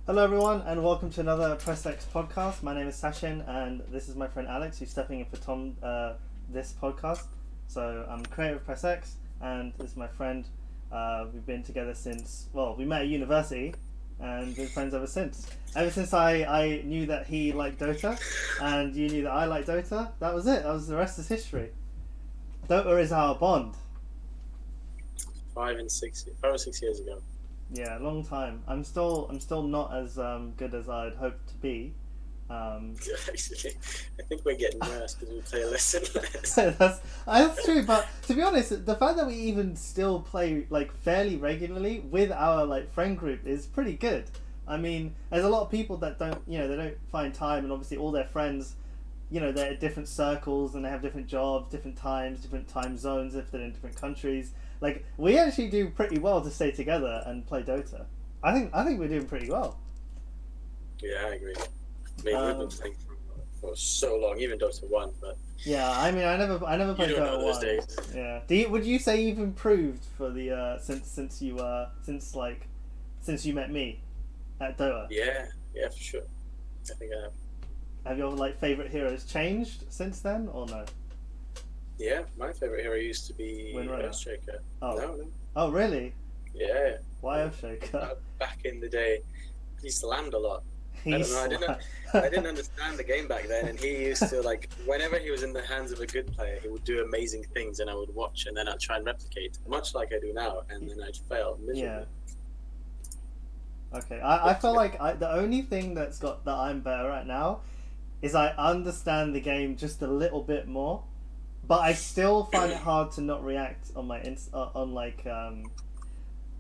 Hello everyone and welcome to another PressX podcast. My name is Sachin and this is my friend Alex who's stepping in for Tom this podcast. So I'm the creator of PressX and this is my friend. We've been together since, we met at university and been friends ever since. Ever since I knew that he liked Dota and you knew that I liked Dota, that was it. That was the rest is history. Dota is our bond. 5 or 6 years ago. Yeah, a long time. I'm still not as good as I'd hoped to be. Actually, I think we're getting worse because we play less and less. that's true, but to be honest, the fact that we even still play like fairly regularly with our like friend group is pretty good. I mean, there's a lot of people that don't, they don't find time, and obviously all their friends, they're at different circles and they have different jobs, different times, different time zones if they're in different countries. Like, we actually do pretty well to stay together and play Dota. I think we're doing pretty well. Yeah, I agree. I mean, we've been playing for so long, even Dota 1, but... Yeah, I mean, I never played Dota 1. Days. Yeah. Would you say you've improved for the, since you met me at Dota? Yeah, for sure. I think I have. Have your, like, favourite heroes changed since then, or no? Yeah, my favourite hero used to be Earthshaker. Oh. No. Oh, really? Yeah. Why Earthshaker? Back in the day, he slammed a lot. I don't know, I didn't understand the game back then, and he used to, like, whenever he was in the hands of a good player, he would do amazing things, and I would watch, and then I'd try and replicate, much like I do now, and then I'd fail miserably. Yeah. Okay, I feel like the only thing that I'm better at now is I understand the game just a little bit more. But I still find it hard to not react on my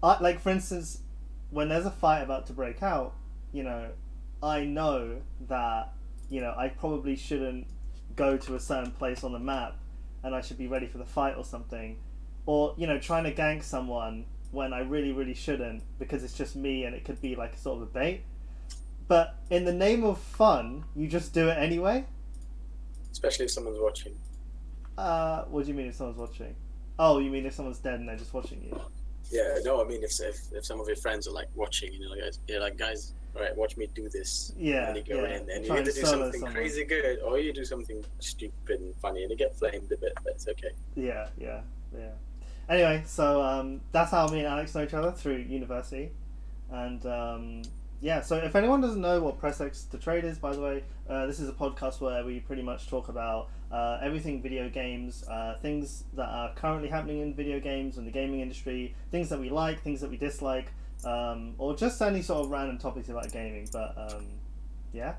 like for instance, when there's a fight about to break out, I know that I probably shouldn't go to a certain place on the map, and I should be ready for the fight or something, or trying to gank someone when I really shouldn't because it's just me and it could be like a sort of a bait. But in the name of fun, you just do it anyway. Especially if someone's watching. What do you mean if someone's watching? Oh, you mean if someone's dead and they're just watching you? Yeah, no, I mean if some of your friends are like watching, you're like, guys, all right, watch me do this. Yeah. And you go in and you either do something crazy good or you do something stupid and funny and you get flamed a bit, but it's okay. Yeah. Anyway, so that's how me and Alex know each other through university, and yeah. So if anyone doesn't know what PressXtoTrade is, by the way, this is a podcast where we pretty much talk about everything video games, things that are currently happening in video games and the gaming industry, things that we like, things that we dislike, or just any sort of random topics about gaming. But yeah.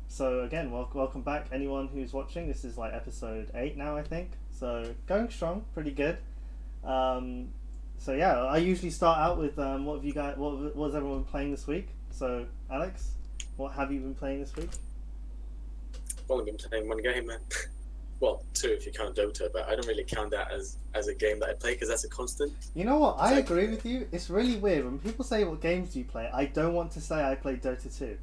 So again, welcome back, anyone who's watching. This is like episode 8 now, I think. So going strong, pretty good. So yeah, I usually start out with what was everyone playing this week? So Alex, what have you been playing this week? I've only been playing one game, man. Well, 2 if you count Dota, but I don't really count that as a game that I play because that's a constant. You know what? I agree with you. It's really weird when people say what games do you play. I don't want to say I play Dota 2.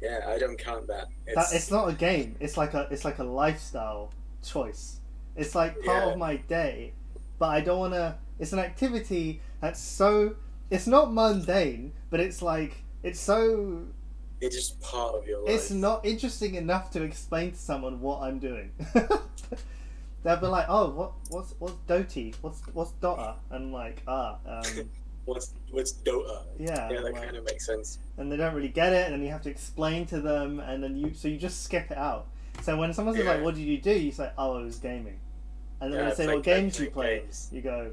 Yeah, I don't count that. It's not a game. It's like a lifestyle choice. It's like part of my day, but I don't want to. It's an activity that's so. It's not mundane, but it's so. It's just part of your life. It's not interesting enough to explain to someone what I'm doing. They'll be like, "Oh, what's Dota? What's Dota?" And I'm like, What's Dota? Yeah, that kind of makes sense. And they don't really get it, and then you have to explain to them, and then you just skip it out. So when someone says like, "What did you do?" you say, "Oh, I was gaming," and then when they say, "What games do you play?" you go,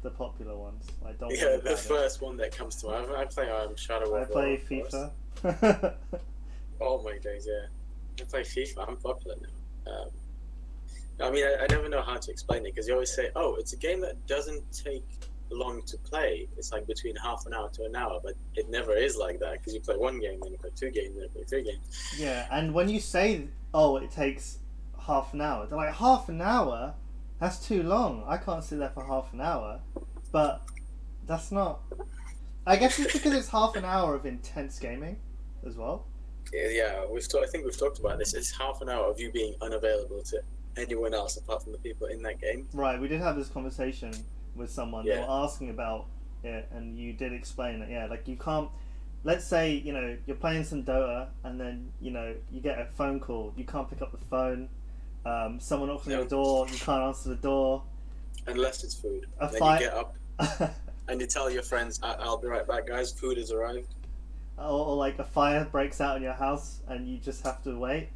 "The popular ones." I don't. Yeah, the first one that comes to mind. I play Shadow of War. I play FIFA. Oh my days, yeah. I play FIFA. I'm popular now. I mean, I never know how to explain it because you always say, "Oh, it's a game that doesn't take long to play. It's like between half an hour to an hour," but it never is like that because you play one game, then you play 2 games, then you play 3 games. Yeah, and when you say, "Oh, it takes half an hour," they're like, "Half an hour? That's too long. I can't sit there for half an hour." But that's not. I guess it's because it's half an hour of intense gaming, as well. Yeah, I think we've talked about this. It's half an hour of you being unavailable to anyone else apart from the people in that game. Right, we did have this conversation with someone. They were asking about it, and you did explain that. Yeah, like you can't. let's say you're playing some Dota, and then you get a phone call. You can't pick up the phone. Someone knocks on your door. You can't answer the door. Unless it's food. A Then fight. you get up and you tell your friends, "I'll be right back, guys. Food has arrived." Or like a fire breaks out in your house, and you just have to wait.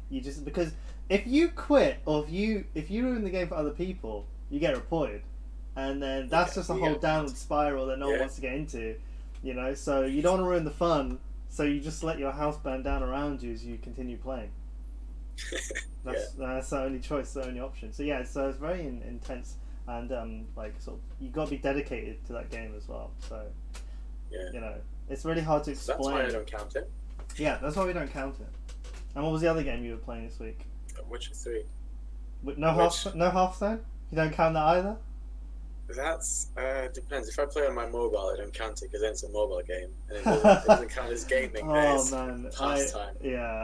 Because if you quit, or if you ruin the game for other people, you get reported, and then that's just a whole downward spiral that no one wants to get into. So you don't want to ruin the fun, so you just let your house burn down around you as you continue playing. That's the only choice, the only option. So so it's very intense, and you got to be dedicated to that game as well. So it's really hard to explain. That's why I don't count it. Yeah, that's why we don't count it. And what was the other game you were playing this week? Witcher 3. No Hearthstone? You don't count that either? That's depends. If I play on my mobile, I don't count it because then it's a mobile game, and it doesn't count as gaming. Oh man, pastime.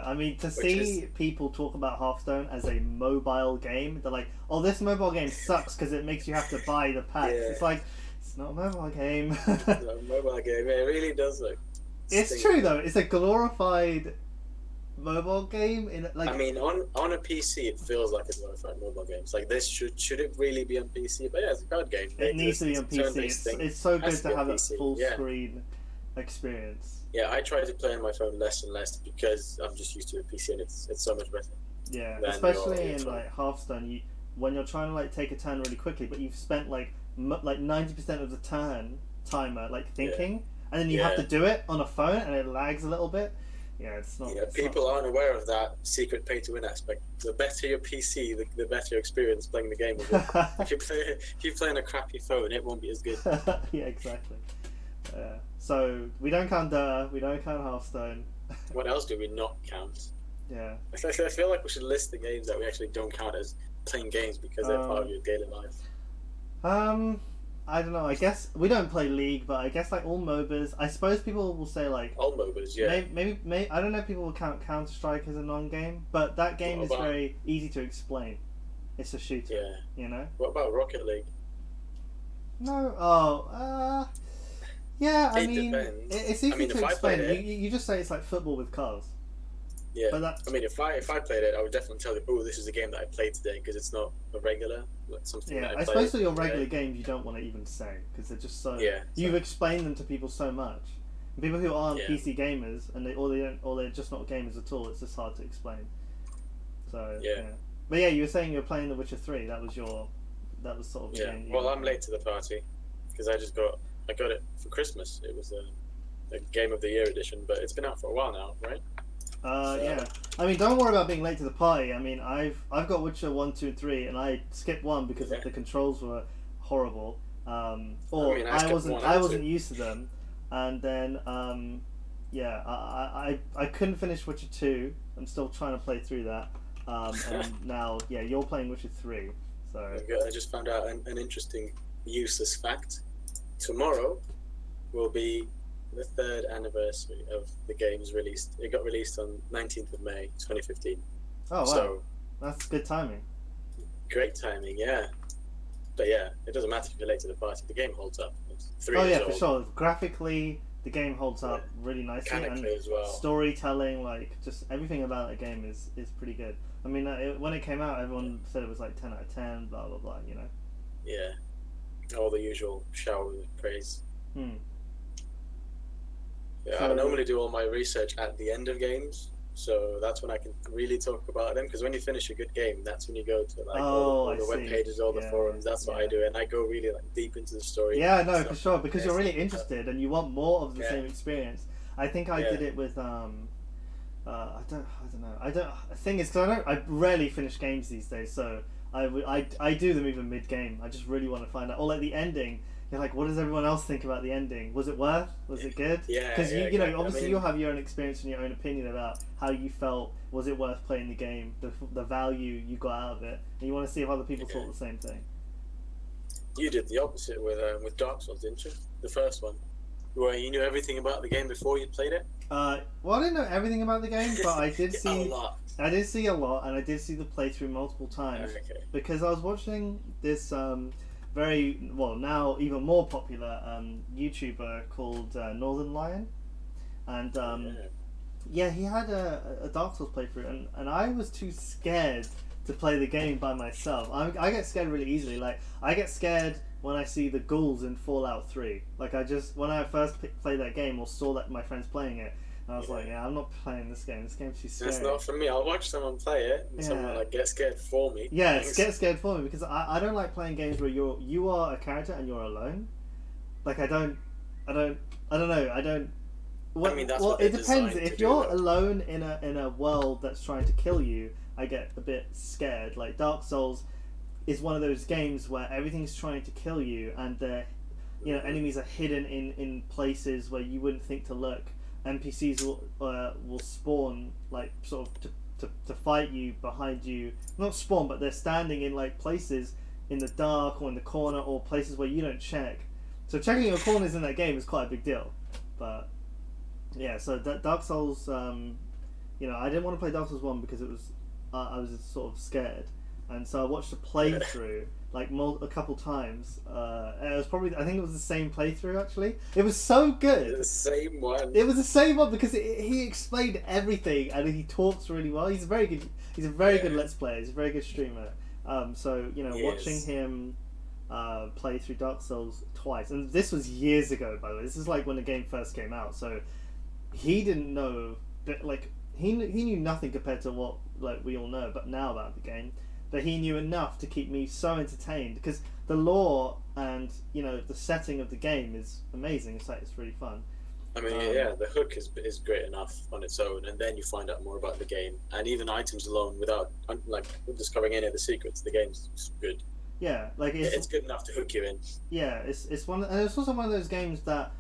I mean, see people talk about Hearthstone as a mobile game, they're like, "Oh, this mobile game sucks because it makes you have to buy the packs." Yeah. It's like, it's not a mobile game. It's not a mobile game. It really does look. It's true though. It's a glorified mobile game I mean, on a PC it feels like a glorified mobile game. It's like, this should it really be on PC? But yeah, it's a card game. It needs to be on PC. It's so good to have that full screen experience. Yeah, I try to play on my phone less and less because I'm just used to a PC, and it's so much better. Yeah, especially in like Hearthstone, when you're trying to like take a turn really quickly, but you've spent like 90% of the turn timer thinking, and then you have to do it on a phone, and it lags a little bit. Yeah, it's not. Yeah, people aren't aware of that secret pay-to-win aspect. The better your PC, the better your experience playing the game will be. If you play on a crappy phone, it won't be as good. Yeah, exactly. So we don't count Dota, we don't count Hearthstone. What else do we not count? Yeah. I feel like we should list the games that we actually don't count as playing games because they're part of your daily life. I don't know. I guess we don't play League, but I guess like all MOBAs. I suppose people will say like all MOBAs, yeah. Maybe I don't know if people will count Counter-Strike as a non-game, but that game is very easy to explain. It's a shooter. Yeah. What about Rocket League? No. Oh. Yeah. I mean, it's easy to explain. You just say it's like football with cars. Yeah, I mean, if I played it, I would definitely tell you, "Oh, this is a game that I played today," because it's not a regular something. Yeah, I suppose for your regular games, you don't want to even say because they're just so. Yeah, you've explained them to people so much. And people who aren't PC gamers and they're just not gamers at all. It's just hard to explain. So but yeah, you were saying you were playing The Witcher 3. That was sort of the game. Well, I'm late to the party because I got it for Christmas. It was a Game of the Year edition, but it's been out for a while now, right? Yeah. I mean, don't worry about being late to the party. I mean, I've got Witcher 1, 2, and 3, and I skipped 1 because the controls were horrible. I wasn't used to them, and then I couldn't finish Witcher 2. I'm still trying to play through that. And now you're playing Witcher 3. So I just found out an interesting useless fact. Tomorrow will be the 3rd anniversary of the game's release. It got released on 19th of May 2015. Oh wow, so, that's good timing. Great timing, yeah. But yeah, it doesn't matter if you're late to the party. The game holds up. It's 3 years old. For sure. Graphically, the game holds up really nicely, and as well. Storytelling, just everything about the game is pretty good. I mean, when it came out, everyone said it was like 10 out of 10, blah blah blah. Yeah, all the usual showers of praise. Yeah, I normally do all my research at the end of games, so that's when I can really talk about them. Because when you finish a good game, that's when you go to all the web pages, all the forums. That's what I do, and I go really deep into the story. Yeah, no, for sure, because you're really interested and you want more of the same experience. I think I did it with I don't know. The thing is, because I rarely finish games these days, so I do them even mid game. I just really want to find out, or like the ending. You're like, what does everyone else think about the ending? Was it worth? Was it good? Yeah. Because you know, obviously you'll have your own experience and your own opinion about how you felt. Was it worth playing the game? The value you got out of it, and you want to see if other people thought the same thing. You did the opposite with Dark Souls, didn't you? The first one, where you knew everything about the game before you played it. Well, I didn't know everything about the game, but I did see a lot. I did see a lot, and I did see the playthrough multiple times because I was watching this. Now even more popular YouTuber called Northern Lion, and yeah, he had a Dark Souls playthrough, and I was too scared to play the game by myself. I get scared really easily. Like, I get scared when I see the ghouls in Fallout 3. Like, when I first played that game or saw that my friends playing it, and I was like, yeah, I'm not playing this game. This game's too scary. It's not for me. I'll watch someone play it, and someone like get scared for me. Yeah, get scared for me, because I don't like playing games where you are a character and you're alone. Like, I don't know. I mean, that's what it depends. If you're alone in a world that's trying to kill you, I get a bit scared. Like, Dark Souls is one of those games where everything's trying to kill you, and enemies are hidden in places where you wouldn't think to look. NPCs will spawn, like, sort of to fight you behind you. Not spawn, but they're standing in, like, places in the dark or in the corner, or places where you don't check. So checking your corners in that game is quite a big deal. But yeah, so Dark Souls, I didn't want to play Dark Souls 1 because it was I was sort of scared, and so I watched a playthrough like a couple times. I think it was the same playthrough actually. It was so good. The same one. It was the same one because he explained everything, and he talks really well. He's a very good Let's Player. He's a very good streamer. So watching him play through Dark Souls twice, and this was years ago, by the way. This is like when the game first came out, so he didn't know, but like he knew nothing compared to what like we all know but now about the game. But he knew enough to keep me so entertained, because the lore and the setting of the game is amazing. It's really fun. I mean, the hook is great enough on its own, and then you find out more about the game, and even items alone, without like discovering any of the secrets, the game's good. Yeah, like it's good enough to hook you in. Yeah, it's one, and it's also one of those games that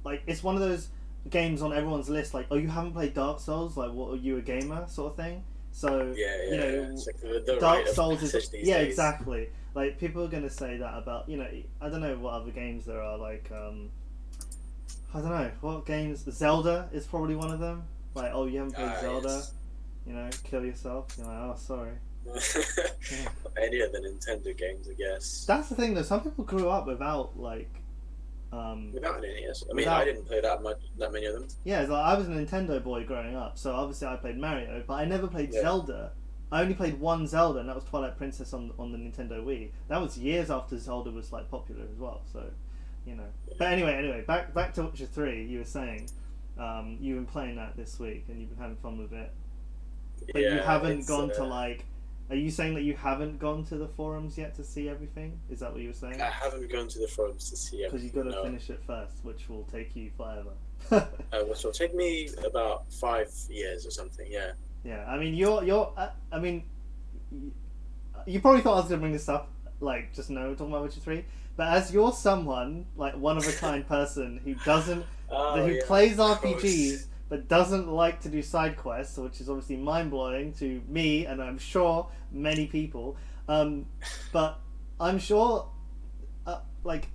like, it's one of those games on everyone's list. Like, oh, you haven't played Dark Souls? Like, what, are you a gamer? Sort of thing. So it's like the Dark Souls is these days. Exactly. Like, people are gonna say that about I don't know what other games there are. Like I don't know what games. Zelda is probably one of them. Like, oh, you haven't played Zelda? Yes. Kill yourself. You're like, oh, sorry. Any of the Nintendo games, I guess. That's the thing, though. Some people grew up without without an NES. I mean, I didn't play that many of them. Yeah, like, I was a Nintendo boy growing up, so obviously I played Mario, but I never played Zelda. I only played one Zelda, and that was Twilight Princess on the Nintendo Wii. That was years after Zelda was like popular as well. So, But anyway, back to Witcher 3. You were saying you've been playing that this week, and you've been having fun with it. But you haven't gone to like. Are you saying that you haven't gone to the forums yet to see everything? Is that what you were saying? I haven't gone to the forums to see everything. Because you've got to finish it first, which will take you forever. Which will take me about 5 years or something. Yeah. Yeah, I mean, you're. I mean, you probably thought I was going to bring this up, like, just talking about Witcher 3. But as you're someone, like, one of a kind person who doesn't, who plays RPGs but doesn't like to do side quests, which is obviously mind blowing to me, and I'm sure many people. But I'm sure, like,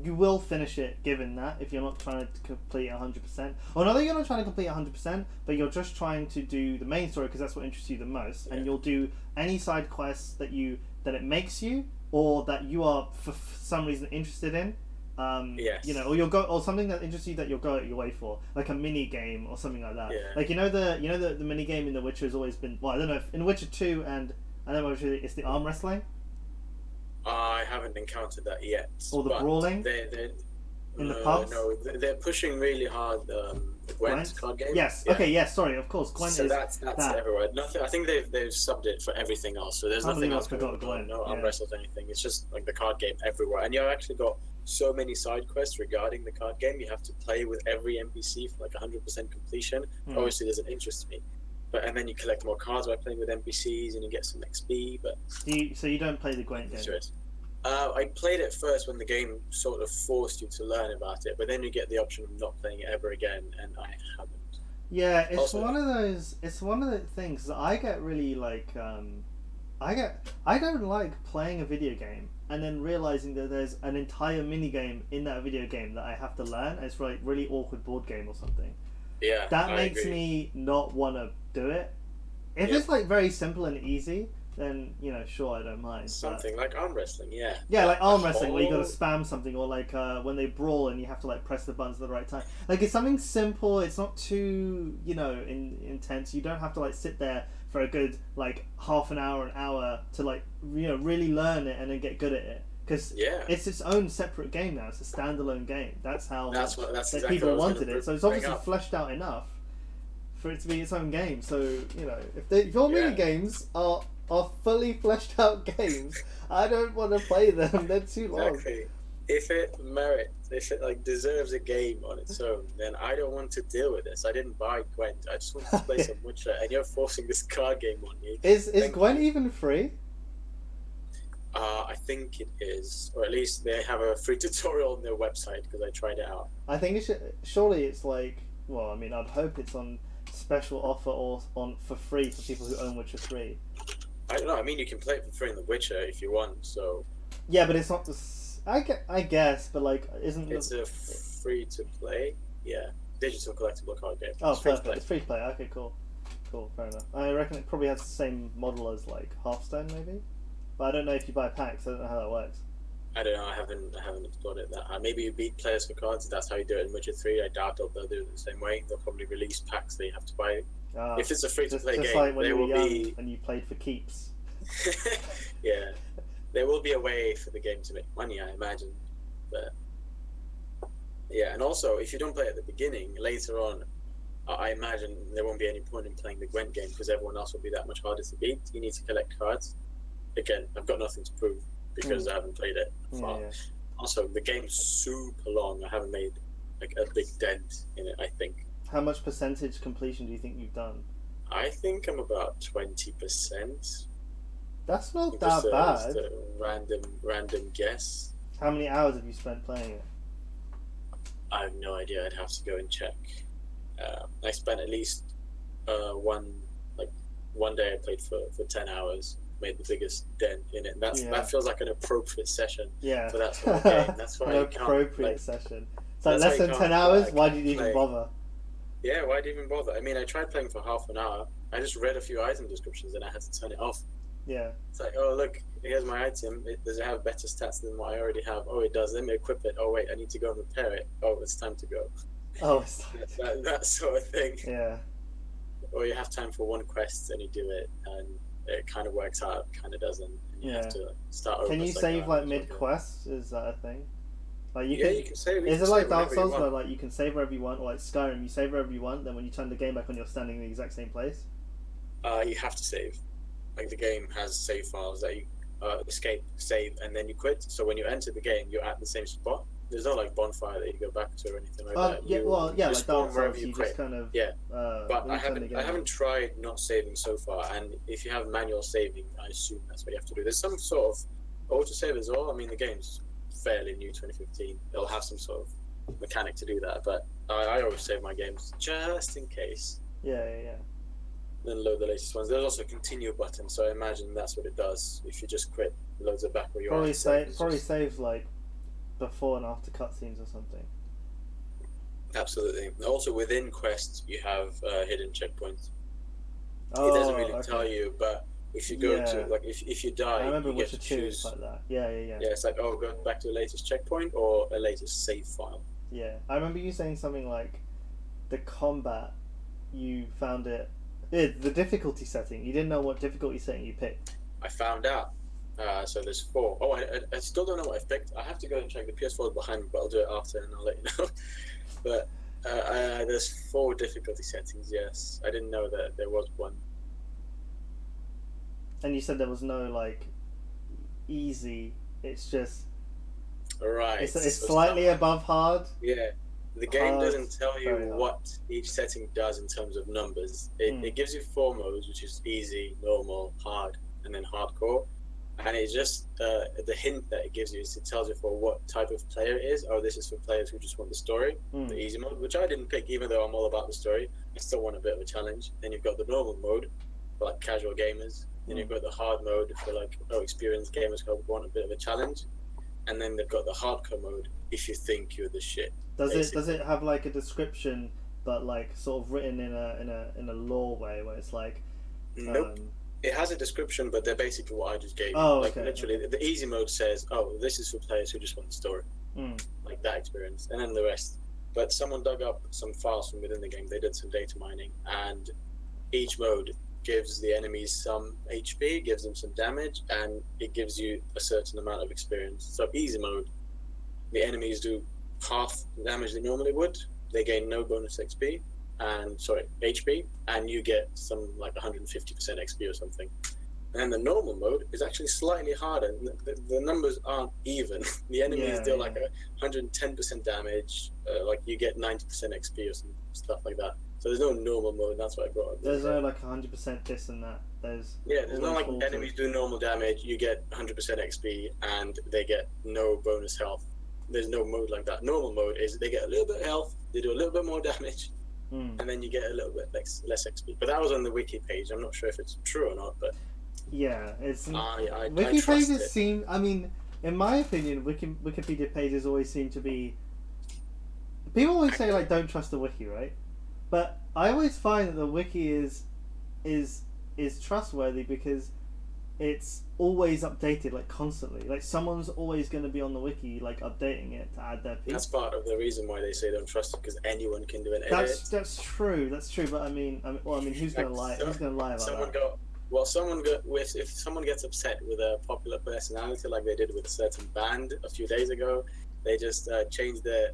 you will finish it given that, if you're not trying to complete 100%. Or not that you're not trying to complete 100%, but you're just trying to do the main story because that's what interests you the most, and you'll do any side quests that it makes you, or that you are for some reason interested in. Yes. Or you'll go, or something that interests you that you'll go out your way for, like a mini game or something like that. Yeah. Like the mini game in The Witcher has always been. Well, I don't know if in Witcher 2 and I don't know if it's the arm wrestling. I haven't encountered that yet. Or the brawling. They're in the pubs. No, they're pushing really hard. The Gwent card game. Yes. Yeah. Okay. Yes. Sorry. Of course. Gwent so is that's everywhere. Nothing. I think they've subbed it for everything else. So there's nothing else going on. No arm wrestles, anything. It's just like the card game everywhere. And you've actually got so many side quests regarding the card game. You have to play with every NPC for like 100% completion. Obviously, doesn't interest me. And then you collect more cards by playing with NPCs, and you get some XP. But so you don't play the Gwent game? Sure. I played it first when the game sort of forced you to learn about it, but then you get the option of not playing it ever again, and I haven't. Yeah, it's one of those. It's one of the things that I get really like. I don't like playing a video game and then realizing that there's an entire mini game in that video game that I have to learn. And it's like really awkward board game or something. Yeah, that makes me not want to do it. If it's like very simple and easy, then sure, I don't mind. Something like arm wrestling, yeah. Yeah, like The arm wrestling where you got to whole- spam something, or like when they brawl and you have to like press the buttons at the right time. Like it's something simple. It's not too intense. You don't have to like sit there for a good like half an hour to like really learn it and then get good at it. Because Yeah. it's its own separate game now. It's a standalone game. That's how That's exactly people what I was wanted gonna it. So it's bring obviously up. fleshed out enough for it to be its own game. So if your mini games are fully fleshed out games, I don't want to play them. They're too long. Exactly. If it like deserves a game on its own, then I don't want to deal with this. I didn't buy Gwent. I just want to play some Witcher, and you're forcing this card game on me. Is Gwent even free? I think it is, or at least they have a free tutorial on their website because I tried it out. I think it should. Surely it's like. Well, I mean, I'd hope it's on special offer or on for free for people who own Witcher 3. I don't know. I mean, you can play it for free in The Witcher if you want. So yeah, but it's not the. I guess, but like, isn't it's a free to play? Yeah, digital collectible card game. Oh, It's free to perfect. play. It's free to play. Okay, cool, fair enough. I reckon it probably has the same model as like Hearthstone, maybe. But I don't know if you buy packs. I don't know how that works. I don't know. I haven't explored it. That maybe you beat players for cards. That's how you do it in Witcher 3. I doubt they'll do it the same way. They'll probably release packs that you have to buy. If it's a free to play just game, like when there you were will young be. and you played for keeps. Yeah, there will be a way for the game to make money, I imagine. But yeah, and also if you don't play at the beginning, later on, I imagine there won't be any point in playing the Gwent game because everyone else will be that much harder to beat. You need to collect cards. Again, I've got nothing to prove because I haven't played it far. Yeah. Also, the game's super long. I haven't made like a big dent in it, I think. How much percentage completion do you think you've done? I think I'm about 20%. That's not that Just bad. a random guess. How many hours have you spent playing it? I have no idea. I'd have to go and check. I spent at least one day. I played for 10 hours. Made the biggest dent in it. That feels like an appropriate session for that sort of game. That's why an you can't, appropriate session. So that's less why than you 10 can't, hours. like, Why did you play. even bother? Yeah, why'd you even bother? I mean, I tried playing for half an hour. I just read a few item descriptions and I had to turn it off. Yeah. It's like, oh look, here's my item. Does it have better stats than what I already have? Oh, it does. Let me equip it. Oh wait, I need to go and repair it. Oh, it's time to go. Oh, it's that sort of thing. yeah. Or you have time for one quest and you do it, and it kind of works out, kind of doesn't. And you have to start over. Can you It's save oh, like it's mid okay. quest? Is that a thing? Like You can save. Is it like Dark whenever you Souls want. where like you can save wherever you want, or like Skyrim, you save wherever you want, then when you turn the game back on, you're standing in the exact same place? You have to save. Like the game has save files that you escape, save, and then you quit. So when you enter the game, you're at the same spot. There's no like bonfire that you go back to or anything like that. Yeah, like Dark spawn wherever Souls, you quit. just kind of But I return the game. haven't tried not saving so far. And if you have manual saving, I assume that's what you have to do. There's some sort of autosave as well. I mean, the game's fairly new, 2015. It'll have some sort of mechanic to do that. But I always save my games just in case. Yeah. Then load the latest ones. There's also a continue button, so I imagine that's what it does. If you just quit, it loads it back where you are. Probably saves like before and after cutscenes or something. Absolutely. Also, within quests, you have hidden checkpoints. Oh, It doesn't really okay. tell you, but if you go to like if you die, I remember you get Witcher to 2 choose. like that. Yeah. Yeah, it's like go back to the latest checkpoint or a latest save file. Yeah, I remember you saying something like the combat. You found it. The difficulty setting. You didn't know what difficulty setting you picked. I found out. So there's 4. Oh, I still don't know what I've picked. I have to go and check. The PS4 is behind me, but I'll do it after and I'll let you know. But there's 4 difficulty settings. Yes, I didn't know that there was one. And you said there was no like easy. It's just Right. it's So slightly not- above hard. Yeah. The game Hard, doesn't tell you very hard. what each setting does in terms of numbers. It gives you 4 modes, which is easy, normal, hard, and then hardcore. And it's just the hint that it gives you is it tells you for what type of player it is. Oh, this is for players who just want the story, the easy mode, which I didn't pick, even though I'm all about the story. I still want a bit of a challenge. Then you've got the normal mode for like casual gamers. Then you've got the hard mode for like experienced gamers who want a bit of a challenge. And then they've got the hardcore mode if you think you're the shit. Does it have like a description, but like sort of written in a lore way where it's like, Nope. It has a description, but they're basically what I just gave you. Oh, like okay. literally, the easy mode says, "Oh, this is for players who just want the story," like that experience, and then the rest. But someone dug up some files from within the game. They did some data mining, and each mode gives the enemies some HP, gives them some damage, and it gives you a certain amount of experience. So easy mode, the enemies do half the damage they normally would. They gain no bonus XP, and HP, and you get some like 150% XP or something. And the normal mode is actually slightly harder. The numbers aren't even. The enemies deal like 110% damage. Like you get 90% XP or some stuff like that. So there's no normal mode. That's what I brought up. There's no like 100% this and that. There's no like enemies do normal damage. You get 100% XP and they get no bonus health. There's no mode like that. Normal mode is they get a little bit of health. They do a little bit more damage. And then you get a little bit less XP. But that was on the wiki page. I'm not sure if it's true or not, but yeah, it's wiki pages seem. I mean, in my opinion, Wikipedia pages always seem to be. People always say like don't trust the wiki, right? But I always find that the wiki is trustworthy because it's always updated, like constantly. Like someone's always going to be on the wiki, like updating it to add their piece. That's part of the reason why they say don't trust it, because anyone can do an edit. That's true. That's true. But I mean, who's going to lie? Who's going to lie about that? If someone gets upset with a popular personality, like they did with a certain band a few days ago, they just changed the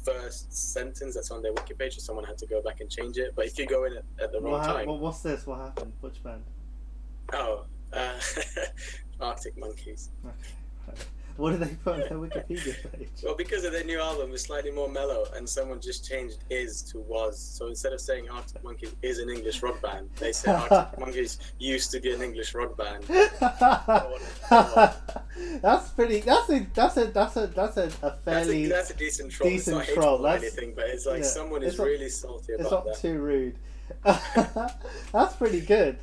first sentence that's on their wiki page, so someone had to go back and change it. But if you go in at the wrong time, what's this? What happened? Which band? Oh, Arctic Monkeys. Okay. What did they put on their Wikipedia page? Well, because of their new album is slightly more mellow, and someone just changed "is" to "was." So instead of saying Arctic Monkeys is an English rock band, they said Arctic Monkeys used to be an English rock band. That's pretty. That's a fairly that's a decent troll. Decent it's not troll. Or anything, but it's like someone is really salty about that. It's not too rude. That's pretty good.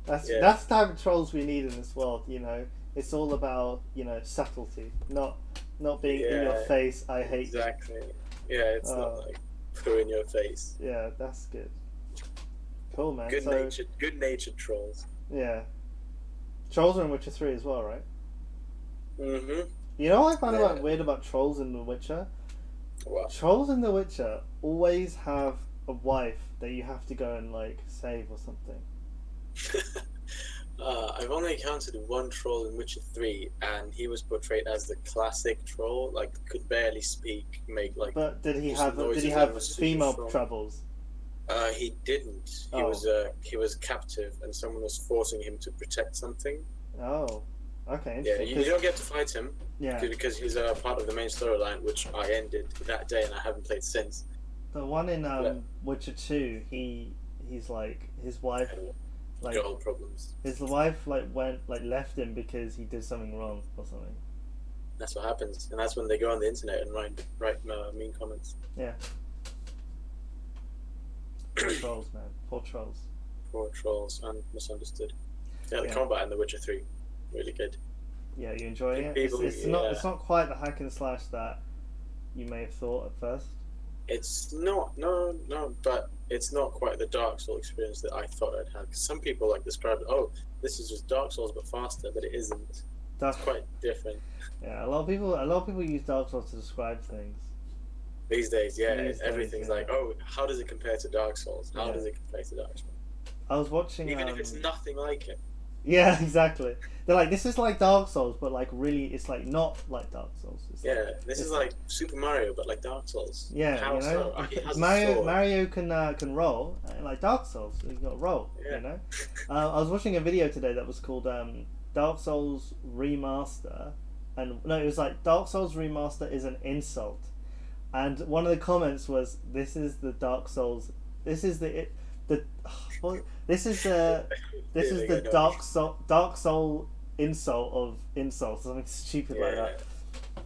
That's the type of trolls we need in this world. You know, it's all about subtlety, not being in your face. I hate you. Exactly. Yeah, it's not like poo in your face. Yeah, that's good. Cool, man. Good natured trolls. Yeah, trolls are in Witcher 3 as well, right? Mm-hmm. You know what I find weird about trolls in The Witcher? What? Trolls in The Witcher always have a wife that you have to go and like save or something. I've only encountered one troll in Witcher 3, and he was portrayed as the classic troll, like could barely speak, But did he have female troubles? He didn't. He was captive, and someone was forcing him to protect something. Oh, okay. Yeah, you don't get to fight him. Yeah. Because he's a part of the main storyline, which I ended that day, and I haven't played since. The one in Witcher 2, he's like his wife. Like got old problems. His wife left him because he did something wrong or something. That's what happens, and that's when they go on the internet and write mean comments. Yeah. Poor trolls, man. Poor trolls. Poor trolls and misunderstood. Yeah, the combat in The Witcher 3, really good. Yeah, you enjoying it? It's not quite the hack and slash that you may have thought at first. It's not, no, but it's not quite the Dark Souls experience that I thought I'd have. Cause some people describe it, this is just Dark Souls but faster, but it isn't. It's quite different. Yeah, a lot of people use Dark Souls to describe things. These days, everything's like, how does it compare to Dark Souls? How does it compare to Dark Souls? I was watching... Even if it's nothing like it. Yeah, exactly. They're like, this is like Dark Souls, but like really, it's like not like Dark Souls. This is like Super Mario, but like Dark Souls. Yeah, How so? Mario can roll, like Dark Souls. You got to roll. Yeah. You know. I was watching a video today that was called Dark Souls Remaster, and no, it was like Dark Souls Remaster is an insult, and one of the comments was, "This is the Dark Souls. This is the Dark Soul insult of insults, something stupid like that."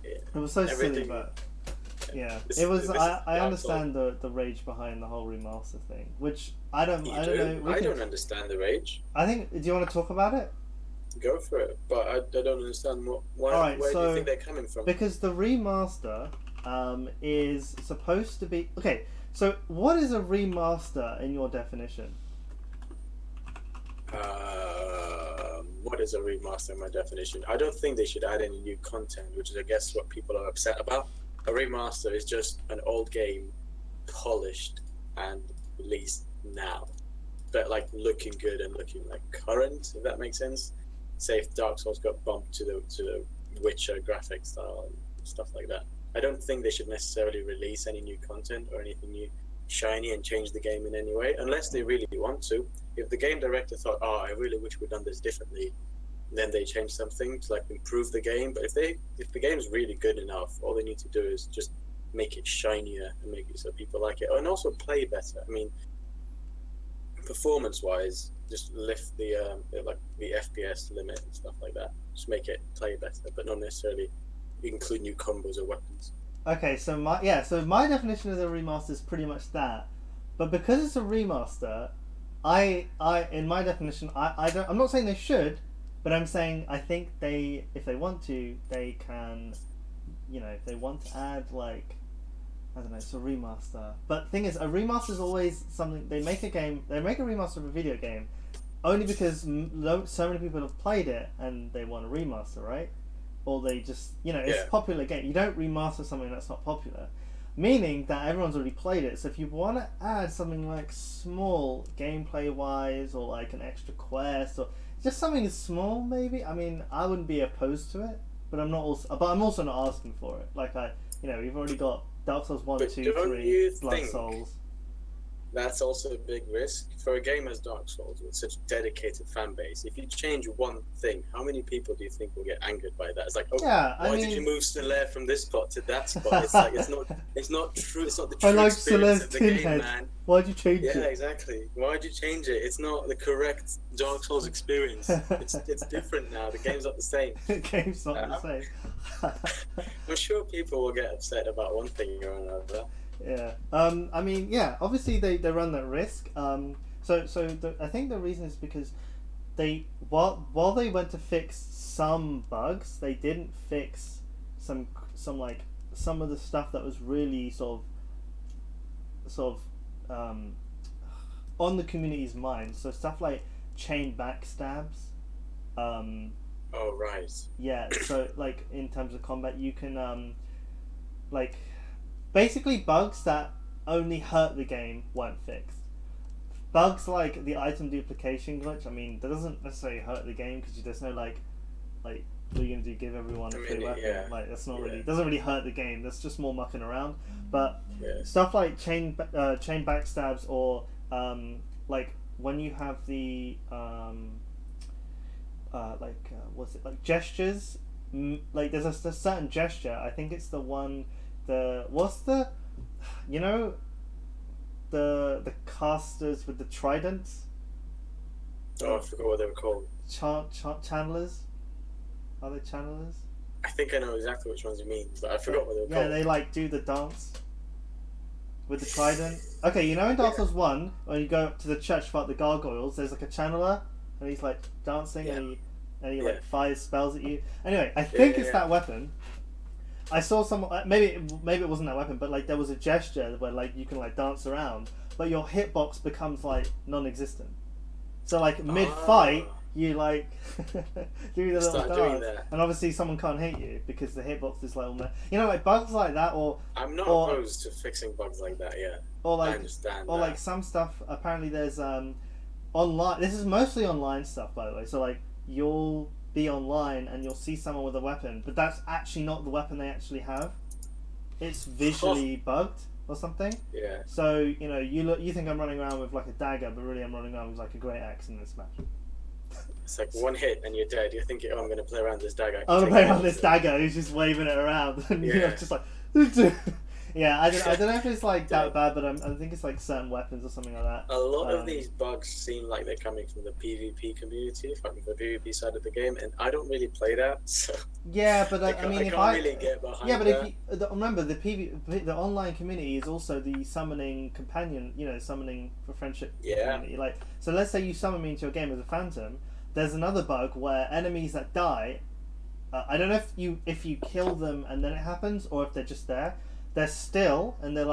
Yeah. It was so silly, but it was. I understand the rage behind the whole remaster thing, which I don't know. I don't understand the rage. I think. Do you want to talk about it? Go for it, but I don't understand where do you think they're coming from? Because the remaster is supposed to be okay. So, what is a remaster in your definition? what is a remaster in my definition? I don't think they should add any new content, which is, I guess, what people are upset about. A remaster is just an old game polished and released now, but like looking good and looking like current, if that makes sense. Say if Dark Souls got bumped to the Witcher graphic style and stuff like that. I don't think they should necessarily release any new content or anything new shiny and change the game in any way, unless they really want to. If the game director thought, oh, I really wish we'd done this differently, then they change something to like improve the game. But if the game's really good enough, all they need to do is just make it shinier and make it so people like it, and also play better. I mean, performance-wise, just lift the FPS limit and stuff like that. Just make it play better, but not necessarily include new combos or weapons. Okay, so my definition of the remaster is pretty much that, but because it's a remaster, I in my definition, I'm not saying they should, but I'm saying I think if they want to, they can, if they want to add like, I don't know, it's a remaster. But the thing is, a remaster is always something, they make a remaster of a video game, only because so many people have played it and they want a remaster, right? Or they just, it's a popular game. You don't remaster something that's not popular. Meaning that everyone's already played it. So if you want to add something like small, gameplay-wise, or like an extra quest, or just something small, maybe. I mean, I wouldn't be opposed to it, but I'm also not asking for it. Like we've already got Dark Souls 1, But 2, 3, Blood Souls. That's also a big risk for a game as Dark Souls with such a dedicated fan base. If you change one thing, how many people do you think will get angered by that? It's like, why did you move Solaire from this spot to that spot? It's like it's not true. It's not the true experience of the game, man. Why'd you change it? Yeah, exactly. Why'd you change it? It's not the correct Dark Souls experience. It's different now. The game's not the same. The game's not the same. I'm sure people will get upset about one thing or another. Yeah. I mean, yeah. Obviously, they run that risk. I think the reason is because while they went to fix some bugs, they didn't fix some of the stuff that was really sort of on the community's mind. So stuff like chain backstabs. Oh right. Yeah. So like in terms of combat, you can basically, bugs that only hurt the game weren't fixed. Bugs like the item duplication glitch, I mean, that doesn't necessarily hurt the game because there's no what are you gonna do? Give everyone a free weapon? Yeah. Like that's not really, doesn't really hurt the game. That's just more mucking around. But stuff like chain backstabs or when you have the what's it like gestures? Like there's a certain gesture. I think it's the one. The casters with the tridents. Oh, I forgot what they were called. Channelers. Are they channelers? I think I know exactly which ones you mean, but I forgot what they were called. Yeah, they do the dance with the trident. Okay, in Dark Souls 1, when you go up to the church about the gargoyles, there's like a channeler, and he's like dancing, and he fires spells at you. Anyway, I think it's that weapon. I saw someone, maybe it wasn't that weapon, but there was a gesture where you can dance around, but your hitbox becomes non-existent. So mid-fight, you do the little dance, and obviously someone can't hit you because the hitbox is bugs like that, or I'm not opposed to fixing bugs like that. Yeah, or I understand. Or that. Some stuff. Apparently, there's online. This is mostly online stuff, by the way. So you'll be online and you'll see someone with a weapon, but that's actually not the weapon they actually have. It's visually bugged or something. Yeah. So you think I'm running around with a dagger, but really I'm running around with a great axe in this match. It's one hit and you're dead. You're thinking, I'm going to play around with this dagger. I'm going to play around with this dagger. Who's just waving it around, and you're just Yeah, I don't know if it's that bad, but I think it's certain weapons or something like that. A lot of these bugs seem like they're coming from the PvP community, from the PvP side of the game, and I don't really play that, so... Yeah, but I can't really get behind that. If you remember, the online community is also the summoning companion, summoning for friendship community. So let's say you summon me into your game as a phantom, there's another bug where enemies that die, I don't know if you kill them and then it happens, or if they're just there. They're still, and they're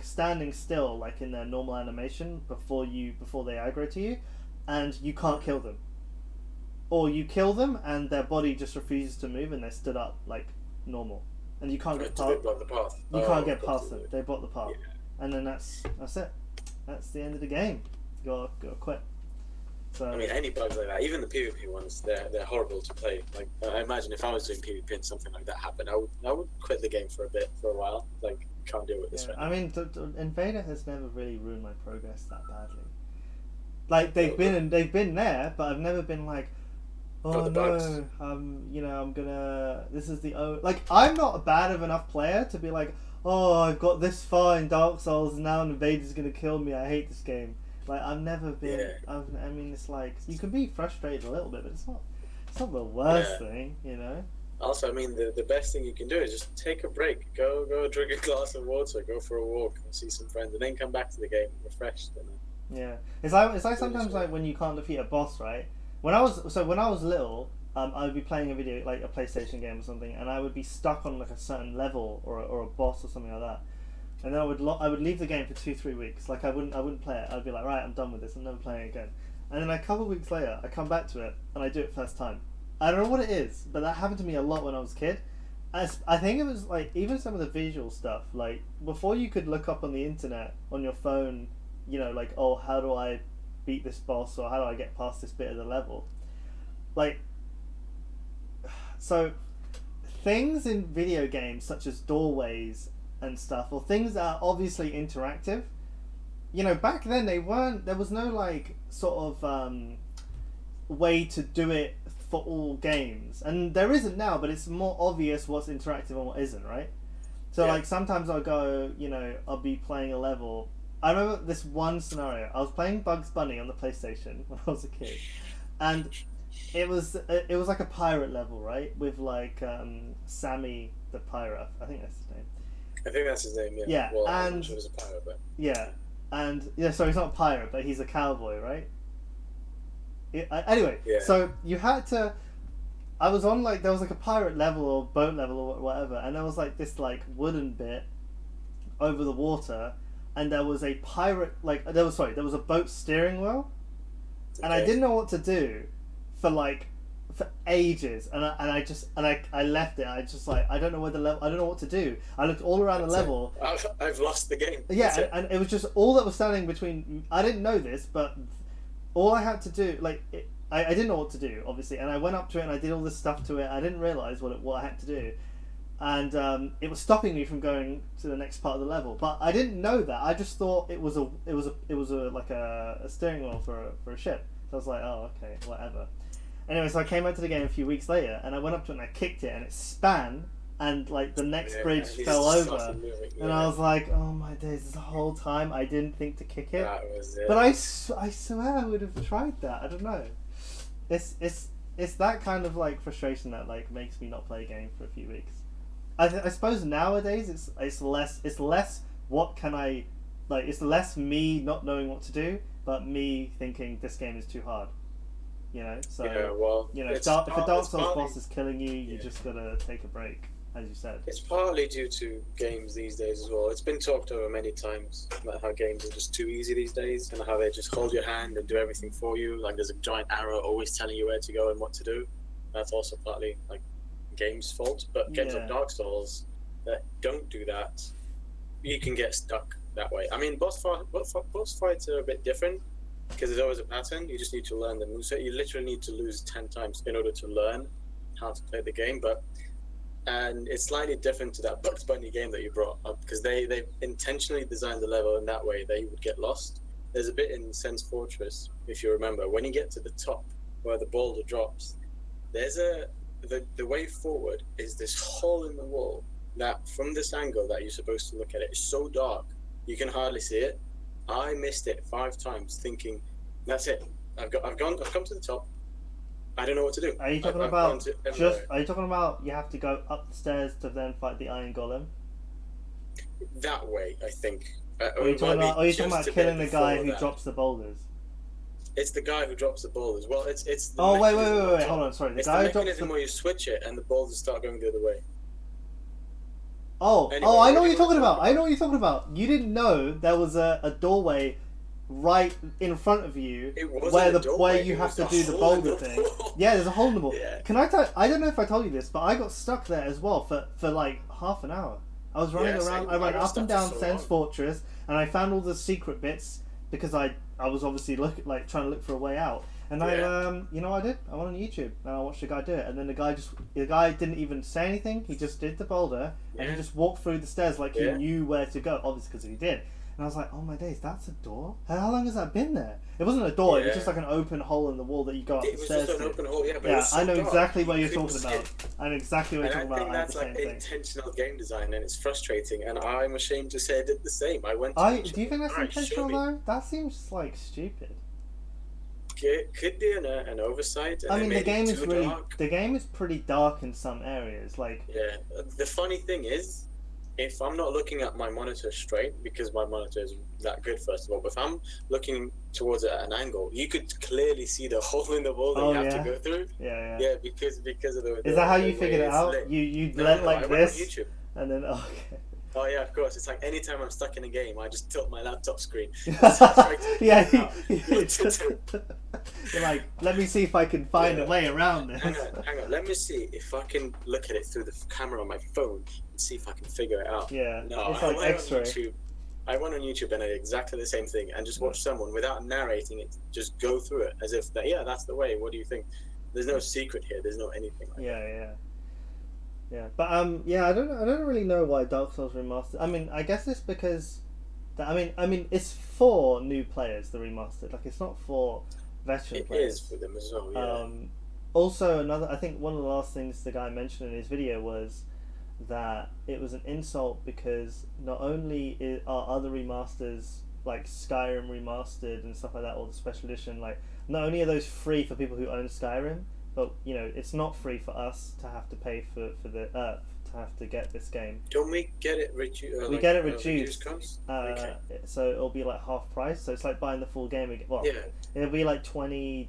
standing still, in their normal animation before they aggro to you, and you can't kill them. or you kill them and their body just refuses to move and they're stood up like normal, and you can't get Do past. they block the path? You can't get past them. Absolutely. They block the path, Yeah. and then that's it. That's the end of the game. Go quit. So I mean, any bugs like that, even the PvP ones, they're horrible to play. Like, I imagine if I was doing PvP and something like that happened, I would quit the game for a while. Like, can't deal with this right now. I mean, Invader has never really ruined my progress that badly. Like they've been there, but I've never been like, oh no, I'm gonna. This is like I'm not a bad of enough player to be like, oh, I've got this far in Dark Souls and now an invader's gonna kill me. I hate this game. Like I've never been. Yeah. I mean, it's like you can be frustrated a little bit, but it's not the worst thing, you know. Also, I mean, the best thing you can do is just take a break. Go drink a glass of water. Go for a walk and see some friends, and then come back to the game refreshed. Yeah, it's like sometimes like when you can't defeat a boss, right? When I was little, I would be playing a PlayStation game or something, and I would be stuck on like a certain level or a boss or something like that, and then I would leave the game for 2-3 weeks. Like I wouldn't play it. I'd be like, right, I'm done with this. I'm never playing it again. And then a couple of weeks later, I come back to it and I do it first time. I don't know what it is, but that happened to me a lot when I was a kid. I think it was like even some of the visual stuff. Like before, you could look up on the internet on your phone, you know, like, oh, how do I beat this boss, or how do I get past this bit of the level? Like, so things in video games such as doorways and stuff, or things that are obviously interactive, you know, back then there was no like sort of way to do it for all games, and there isn't now, but it's more obvious what's interactive and what isn't, right? So like sometimes I'll be playing a level. I remember this one scenario. I was playing Bugs Bunny on the PlayStation when I was a kid, and it was like a pirate level, right? With like Sammy the pirate. I think that's his name. I think that's his name. Yeah. Yeah, Well, and I'm not sure it was a pirate, but so he's not a pirate, but he's a cowboy, right? Anyway, so you had to. I was on like there was like a pirate level or boat level or whatever, and there was like this like wooden bit over the water. And there was a there was a boat steering wheel, and I didn't know what to do for ages, and I left it. I just like I don't know what to do. I looked all around the level. I've lost the game. Yeah, and it was just all that was standing between. I didn't know this, but all I had to do I didn't know what to do, obviously, and I went up to it and I did all this stuff to it. I didn't realize what I had to do. And it was stopping me from going to the next part of the level, but I didn't know that. I just thought it was a steering wheel for a ship. So I was like, oh, okay, whatever. Anyway, so I came out to the game a few weeks later, and I went up to it and I kicked it, and it span, and like the next bridge fell over, and I was like, oh my days! This whole time I didn't think to kick it, That was it. but I swear I would have tried that. I don't know. It's that kind of like frustration that like makes me not play a game for a few weeks. I suppose nowadays it's less what can I like, it's less me not knowing what to do, but me thinking this game is too hard, you know. So you know, if a Dark Souls boss is killing you, you just gotta take a break, as you said. It's partly due to games these days as well. It's been talked over many times about how games are just too easy these days, and how they just hold your hand and do everything for you. Like there's a giant arrow always telling you where to go and what to do. That's also partly like game's fault, but games like Dark Souls that don't do that, you can get stuck that way. I mean, boss fights are a bit different because there's always a pattern. You just need to learn the moveset. You literally need to lose 10 times in order to learn how to play the game. And it's slightly different to that Bugs Bunny game that you brought up, because they intentionally designed the level in that way that you would get lost. There's a bit in Sense Fortress, if you remember, when you get to the top where the boulder drops, there's the way forward is this hole in the wall that from this angle that you're supposed to look at it is so dark you can hardly see it. I missed it 5 times thinking that's it. I've come to the top. I don't know what to do. Are you talking about you have to go up the stairs to then fight the Iron Golem? That way, I think. Are you talking about killing the guy who drops the boulders? It's the guy who drops the boulders. Well, it's the wait, hold on, sorry. It's the mechanism where you switch it and the boulders start going the other way. Anyway, I know what you're talking about. You didn't know there was a doorway right in front of you, It wasn't where a doorway, where you it have was to a do the hole in boulder the thing. wall. Yeah, there's a hole in the wall. Yeah. Can I tell? I don't know if I told you this, but I got stuck there as well for like half an hour. I was running Yeah, around. same. I ran I got up and stuck down for so Sen's long. Fortress, and I found all the secret bits because I was obviously trying to look for a way out. And I you know what I did? I went on YouTube and I watched a guy do it, and then the guy didn't even say anything. He just did the boulder and he Yeah. just walked through the stairs like he Yeah. knew where to go. Obviously because he did. And I was like, oh my days, that's a door? How long has that been there? It wasn't a door, it was Yeah. just like an open hole in the wall that you go up It the was stairs just an to. open hole, yeah. But it Yeah, was so I know dark, exactly you what you're couldn't talking see about. it. I know exactly what And you're I talking think about. I had that's the like same thing. intentional game design, and it's frustrating. And I'm ashamed to say I did the same. I went. To Do you think that's Alright, show intentional me. though? That seems like stupid. It could be an oversight. And I they mean, made it too dark. the game is pretty dark in some areas. Like, Yeah. The funny thing is, if I'm not looking at my monitor straight, because my monitor is that good, first of all, but if I'm looking towards it at an angle, you could clearly see the hole in the wall that Oh, you have yeah. to go through. yeah. Yeah, because of the. Is that how the you way figured it it's out? lit. You No, went no, like I went on this, YouTube. and then okay. Oh yeah, of course. It's like anytime I'm stuck in a game, I just tilt my laptop screen. Yeah, What to do. you're like, let me see if I can find a way around this. Hang on. Let me see if I can look at it through the camera on my phone and see if I can figure it out. Yeah, No, it's I like went on X-ray. YouTube. I went on YouTube and I did exactly the same thing and just watched someone without narrating it just go through it as if that's the way. What do you think? There's no secret here. There's no anything like that. Yeah. But I don't really know why Dark Souls Remastered. I mean, I guess it's because I mean, it's for new players. The remastered, like, it's not for veteran It players. is for them as well. Yeah. Also, I think one of the last things the guy mentioned in his video was that it was an insult because not only are other remasters like Skyrim Remastered and stuff like that, or the special edition, like, not only are those free for people who own Skyrim, but you know, it's not free for us to have to pay for the to have to get this game. Don't we get it reduced? We get it reduced, Okay. so it'll be like half price. So it's like buying the full game again. Well, Yeah. it'll be like $20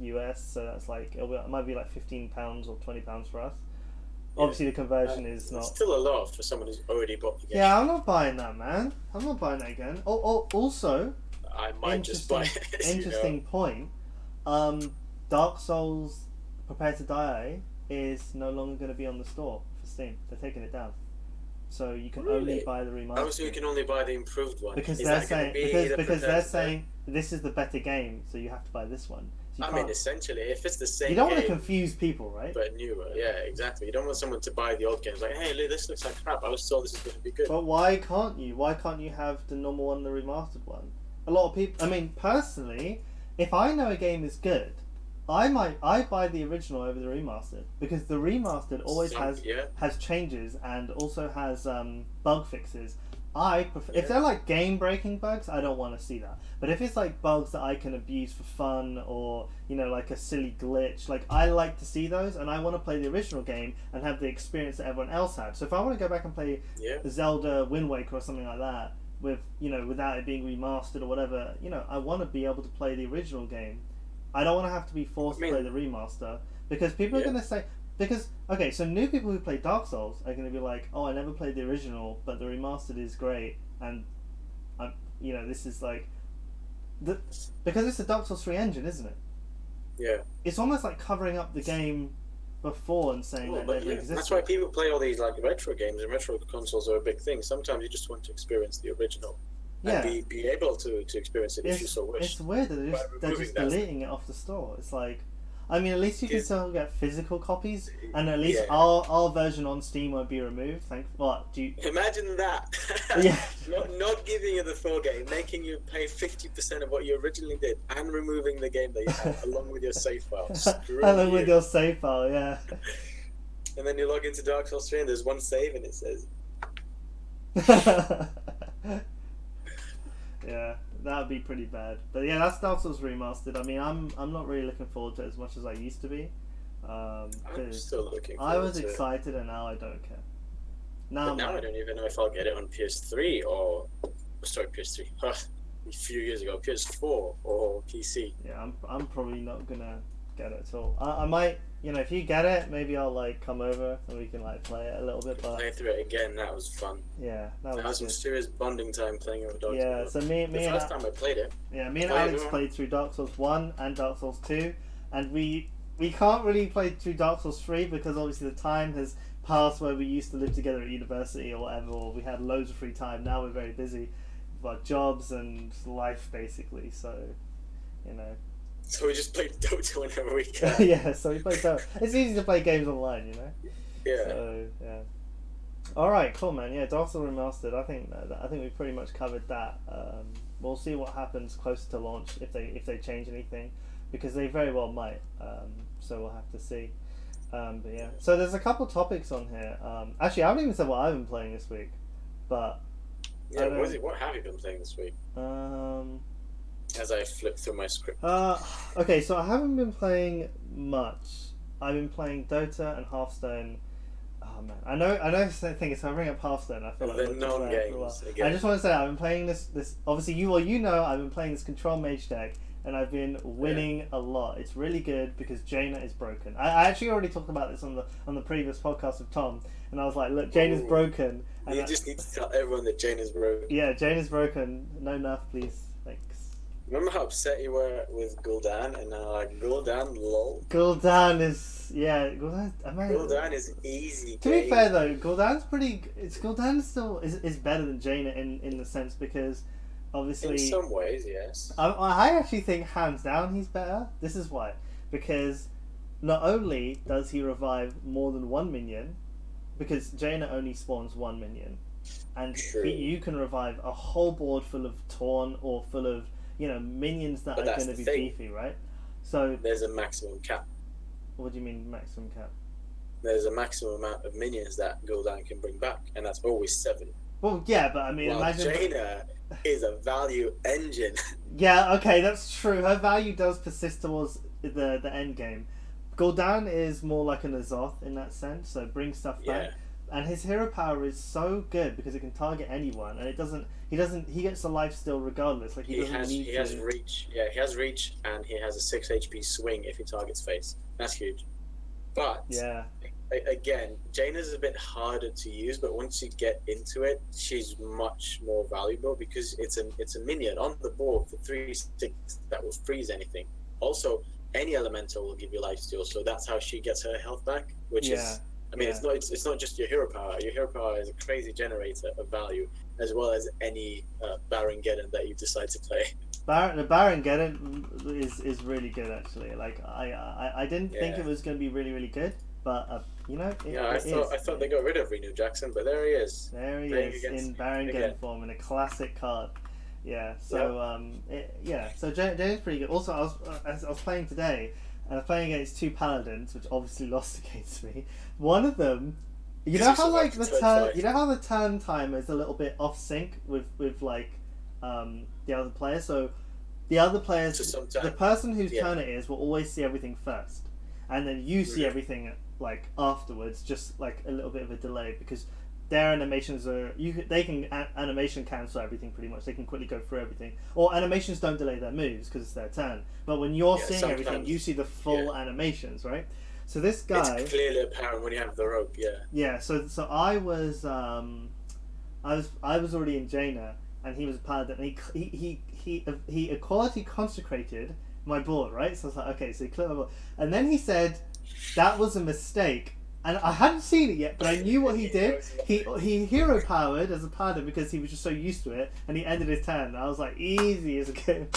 US. So that's like it might be like £15 or £20 for us. Yeah. Obviously, the conversion is It's not. still a lot for someone who's already bought the game. Yeah, I'm not buying that, man. I'm not buying that again. Also, I might just buy it. interesting point. Dark Souls Prepare to Die is no longer going to be on the store for Steam. They're taking it down, so you can only Really? buy the remastered. Oh, so you can only buy the improved one. Because Is they're that gonna saying be the because they're Bethesda? saying this is the better game, so you have to buy this one. So you I mean, can't- essentially, if it's the same you don't want to game, confuse people, right? but newer, yeah, exactly. You don't want someone to buy the old games like, hey, look, this looks like crap. I was told this is going to be good. But why can't you? Why can't you have the normal one, the remastered one? A lot of people. I mean, personally, if I know a game is good, I buy the original over the remastered, because the remastered always has changes and also has bug fixes. I prefer, if they're like game breaking bugs, I don't want to see that. But if it's like bugs that I can abuse for fun, or you know, like a silly glitch, like, I like to see those, and I want to play the original game and have the experience that everyone else had. So if I want to go back and play Zelda Wind Waker or something like that, with, you know, without it being remastered or whatever, you know, I want to be able to play the original game. I don't want to have to be forced to play the remaster, because people are going to say, because, okay, so new people who play Dark Souls are going to be like, oh, I never played the original, but the remastered is great, and you know, this is like because it's the Dark Souls 3 engine, isn't it? Yeah. It's almost like covering up the game before and saying that it never existed. That's why people play all these like retro games, and retro consoles are a big thing. Sometimes you just want to experience the original. And be able to experience it if you so wish. It's weird that they're just deleting it off the store. It's like, I mean, at least you can still get physical copies, and at least our version on Steam won't be removed. Imagine that. Yeah. not giving you the full game, making you pay 50% of what you originally did, and removing the game that you had along with your save file. Along with your save file, yeah. And then you log into Dark Souls 3 and there's one save and it says. Yeah, that would be pretty bad. But yeah, that's Dark Souls Remastered. I mean, I'm not really looking forward to it as much as I used to be. I'm still looking forward I was to excited, and now I don't care. Now I don't even know if I'll get it on PS3 or... Sorry, PS3. A few years ago, PS4 or PC. Yeah, I'm probably not gonna get it at all. I might, if you get it, maybe I'll like come over and we can like play it a little bit. But play through it again. That was fun. yeah, That was some good. serious bonding time playing with dogs. Yeah, so me the and first time I played it. Yeah, me and Alex played through Dark Souls 1 and Dark Souls 2, and we can't really play through Dark Souls 3 because obviously the time has passed where we used to live together at university or whatever, or we had loads of free time. Now we're very busy with our jobs and life, basically, so, So we just played Dota whenever we can. Yeah, so we play Dota. It's easy to play games online, Yeah. So, yeah. Alright, cool, man. Yeah, Dota Remastered. I think we've pretty much covered that. We'll see what happens closer to launch if they change anything, because they very well might. So we'll have to see. But yeah, so there's a couple topics on here. Actually, I haven't even said what I've been playing this week, but yeah, what have you been playing this week? As I flip through my script. Okay, so I haven't been playing much. I've been playing Dota and Hearthstone. Oh man, I know. The thing is, if I bring up Hearthstone, I feel like the non-games. I just want to say I've been playing this. Obviously, I've been playing this Control Mage deck, and I've been winning a lot. It's really good because Jaina is broken. I actually already talked about this on the previous podcast with Tom, and I was like, look, Jaina's broken. And you just need to tell everyone that Jaina's broken. Yeah, Jaina's broken. No nerf, please. Thanks. Remember how upset you were with Gul'dan, and now like Gul'dan, lol. Gul'dan is Gul'dan is easy. To be fair though, Gul'dan still is better than Jaina in the sense because obviously in some ways, yes. I actually think hands down he's better. This is why, because not only does he revive more than one minion, because Jaina only spawns one minion, and you can revive a whole board full of Taunt or full of minions that are going to be beefy, right? So there's a maximum cap. What do you mean maximum cap? There's a maximum amount of minions that Gul'dan can bring back, and that's always 7. Well, yeah, but I mean, imagine Jaina is a value engine. Yeah, okay, that's true. Her value does persist towards the end game. Gul'dan is more like an Azoth in that sense, so bring stuff back. And his hero power is so good because it can target anyone, and he gets the life steal regardless. Like he has reach. Yeah, he has reach, and he has a 6 HP swing if he targets face. That's huge. But yeah, again, Jaina's a bit harder to use, but once you get into it, she's much more valuable because it's a minion on the board for 3/6 that will freeze anything. Also, any elemental will give you life steal, so that's how she gets her health back, which is. I mean, it's not just your hero power. Your hero power is a crazy generator of value, as well as any Baron Geddon that you decide to play. The Baron Geddon is really good actually. Like I didn't think it was going to be really really good, but I thought they got rid of Reno Jackson, but there he is. There he is in Baron Geddon form in a classic card. Yeah. So So Jane's pretty good. Also, I was playing today. And I was playing against 2 paladins, which obviously lost against me. One of them, you know how the turn timer is a little bit off sync with like the other player. So the other players, the person whose turn it is, will always see everything first, and then you see everything like afterwards, just like a little bit of a delay because their animations are they can animation cancel everything pretty much. They can quickly go through everything, or animations don't delay their moves because it's their turn. But when you're seeing everything, you see the full animations, right? So this guy, it's clearly apparent when you have the rope. Yeah. So I was already in Jaina, and he was a paladin. And he equality consecrated my board, right? So I was like, okay, so he cleared my board, and then he said that was a mistake. And I hadn't seen it yet, but I knew what he did. He hero powered as a paladin because he was just so used to it, and he ended his turn. I was like, easy as a game.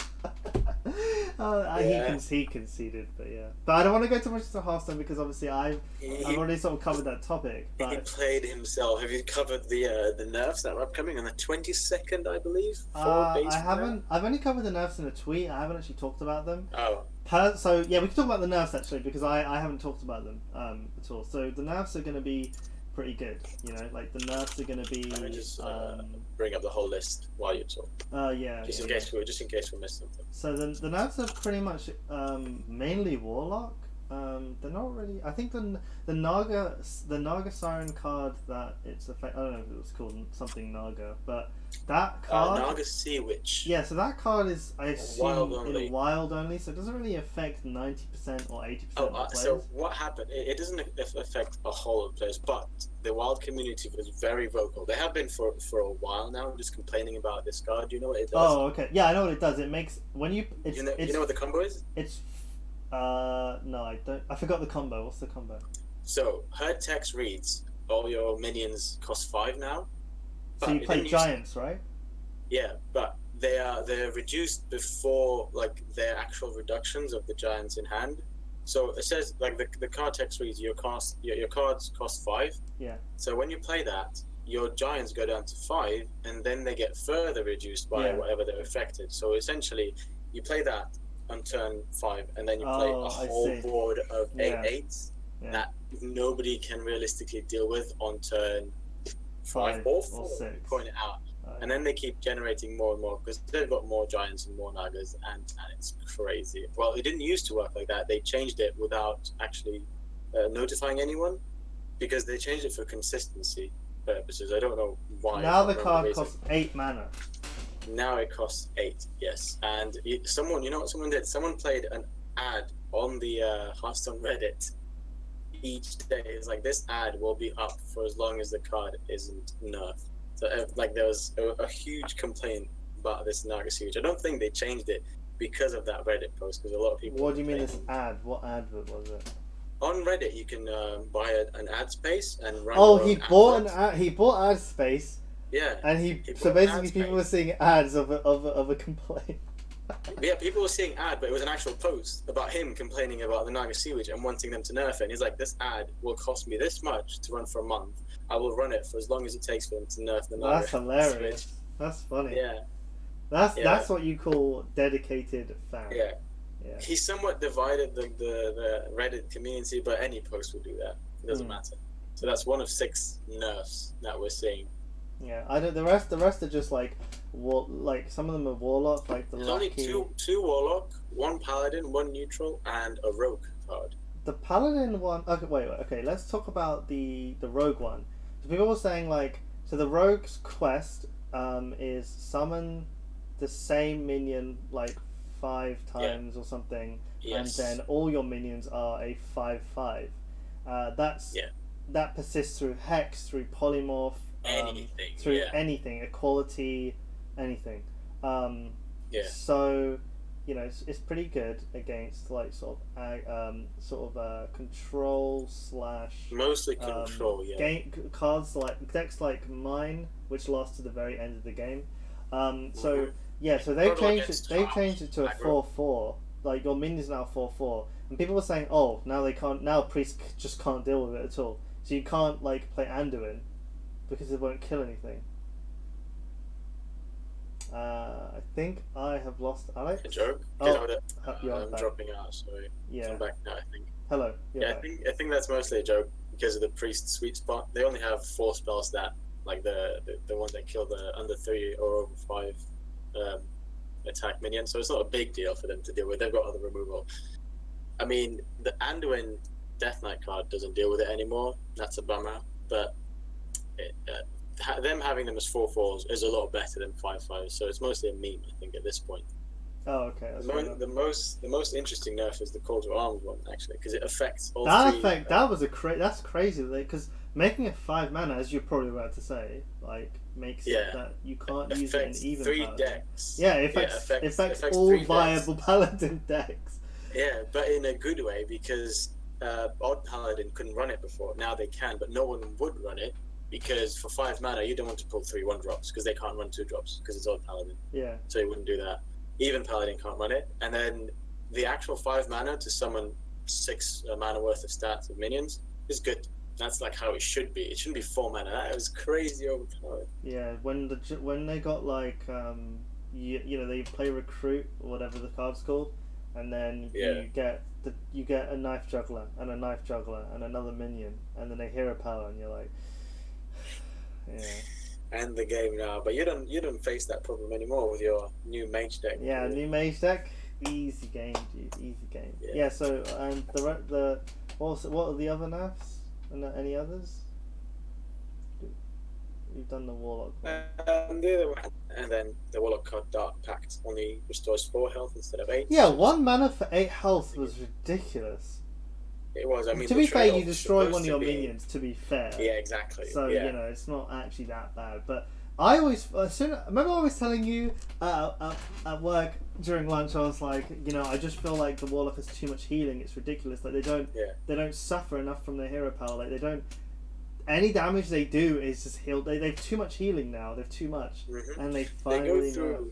He conceded, but yeah. But I don't want to go too much into Hearthstone because obviously I've already sort of covered that topic. But he played himself. Have you covered the nerfs that are upcoming on the 22nd, I believe? I haven't. I've only covered the nerfs in a tweet. I haven't actually talked about them. Oh. So yeah, we can talk about the nerfs actually because I haven't talked about them at all. So the nerfs are going to be pretty good. Like the nerfs are going to be. Let me just bring up the whole list while you talk. Yeah. Just in case we missed something. So the nerfs are pretty much mainly Warlock. They're not really. I think the Naga Siren card that it's I don't know if it was called something Naga, but That card. Naga Sea Witch. Yeah, so that card is, I assume, only. in wild only, so it doesn't really affect 90% or 80% of the players. So what happened? It doesn't affect a whole of players, but the wild community was very vocal. They have been for a while now, just complaining about this card. Do you know what it does? Oh, okay. Yeah, I know what it does. It makes when you. You know what the combo is? It's. No, I don't. I forgot the combo. What's the combo? So her text reads, all your minions cost 5 now. So you play giants, right? Yeah, but they're reduced before like their actual reductions of the giants in hand. So it says like the card text reads your cards cost 5. Yeah. So when you play that, your giants go down to 5, and then they get further reduced by whatever they're affected. So essentially, you play that on turn 5, and then you play a whole board of 8/8s that nobody can realistically deal with on turn 5 or 4. Point it out. And then they keep generating more and more because they've got more giants and more nagas, and it's crazy. Well, it didn't used to work like that. They changed it without actually notifying anyone because they changed it for consistency purposes. I don't know why. Now the card costs 8 mana. Now it costs 8, yes. And you know what someone did? Someone played an ad on the Hearthstone Reddit each day. It's like, this ad will be up for as long as the card isn't nerfed. So like there was a huge complaint about this Naga Siege. I don't think they changed it because of that Reddit post, because a lot of people. What do you mean this ad? What advert was it? On Reddit, you can buy an ad space and run. Oh, he bought He bought ad space. Yeah. And so basically, people were seeing ads of a complaint. Yeah, people were seeing ad, but it was an actual post about him complaining about the Naga Sea Witch and wanting them to nerf it. And he's like, this ad will cost me this much to run for a month. I will run it for as long as it takes for them to nerf the Naga. That's hilarious. That's funny. Yeah. That's what you call dedicated fan. Yeah. He somewhat divided the Reddit community, but any post will do that. It doesn't matter. So that's one of 6 nerfs that we're seeing. Yeah, I don't. The rest are just like some of them are warlock. Like there's only two warlock, 1 paladin, 1 neutral, and a rogue card. The paladin one. Okay, wait. Okay, let's talk about the rogue one. So people were saying so the rogue's quest is summon the same minion 5 times or something, and then all your minions are a 5/5. That persists through hex, through polymorph. Anything, equality, anything. So, it's pretty good against control / mostly control. Cards decks like mine, which last to the very end of the game. So they've changed it to a 4/4. Like your minions now 4/4, and people were saying, oh, now they can't. Now priests just can't deal with it at all. So you can't play Anduin, because it won't kill anything. I think I have lost Alex. A joke? I'm dropping out, so I'm back now, I think. Hello. I think that's mostly a joke because of the priest sweet spot. They only have 4 spells that, like the one that kill the under 3 or over 5 attack minion, so it's not a big deal for them to deal with. They've got other removal. I mean, the Anduin Death Knight card doesn't deal with it anymore. That's a bummer, but them having them as 4/4s is a lot better than 5/5s, so it's mostly a meme, I think, at this point. Oh, okay. The most interesting nerf is the Call to Arms one, actually, because it affects all three. That's crazy, because making it 5 mana, as you're probably about to say, makes it that you can't use it in even 3 paladin. decks. Yeah, it affects all viable paladin decks. Yeah, but in a good way, because Odd Paladin couldn't run it before. Now they can, but no one would run it, because for 5 mana you don't want to pull 3 1-drops, because they can't run 2-drops because it's Odd Paladin. Yeah. So you wouldn't do that. Even Paladin can't run it. And then the actual 5 mana to summon 6 mana worth of stats of minions is good. That's how it should be. It shouldn't be 4 mana. That was crazy overpowered. Yeah, when they got they play recruit or whatever the card's called, and then you get a knife juggler and a knife juggler and another minion, and then they hero power, and you're like, End the game now. But you don't face that problem anymore with your new mage deck. Yeah, new mage deck, easy game, dude, easy game. Yeah. So and what are the other nerfs? And any others? You've done the warlock one. The other one. And then the Warlock card Dark Pact only restores 4 health instead of 8. Yeah, 1 mana for 8 health was ridiculous. It was. I mean, to the be fair, you trade-off was destroy one supposed of to your be... minions, to be fair. Yeah, exactly. So, yeah. you know, it's not actually that bad. But I always... remember I was telling you at work during lunch, I was like, you know, I just feel like the Warlock has too much healing. It's ridiculous. Like, they don't suffer enough from their hero power. Like, they don't... Any damage they do is just healed. They've too much healing now. They've too much. Mm-hmm. And they finally... They go through...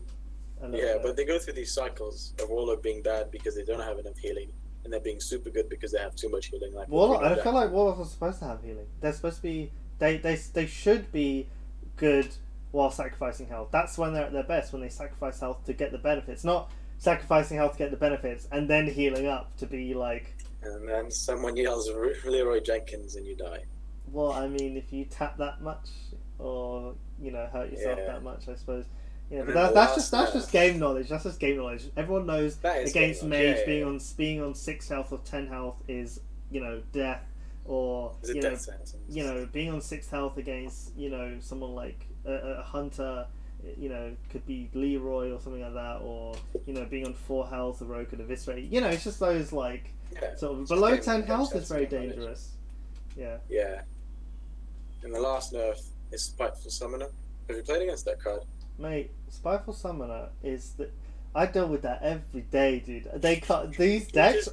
but they go through these cycles of Warlock being bad because they don't have enough healing, and they're being super good because they have too much healing. Like Warlock, I feel like Warlocks are supposed to have healing. They're supposed to be... They should be good while sacrificing health. That's when they're at their best, when they sacrifice health to get the benefits. Not sacrificing health to get the benefits and then healing up to be like... And then someone yells Leroy Jenkins and you die. Well, I mean, if you tap that much, or, you know, hurt yourself that much, I suppose... Yeah, but that's just game knowledge. That's just game knowledge. Everyone knows against mage being on 6 health or 10 health is, you know, death, or you know being on 6 health against, you know, someone like a hunter, you know, could be Leroy or something like that, or, you know, being on 4 health, a rogue could eviscerate. You know, it's just those like sort of below 10 health is very dangerous. Yeah. Yeah. And the last nerf is Spiteful Summoner. Have you played against that card? Mate, Spiteful Summoner is the... I deal with that every day, dude. They can't... These decks...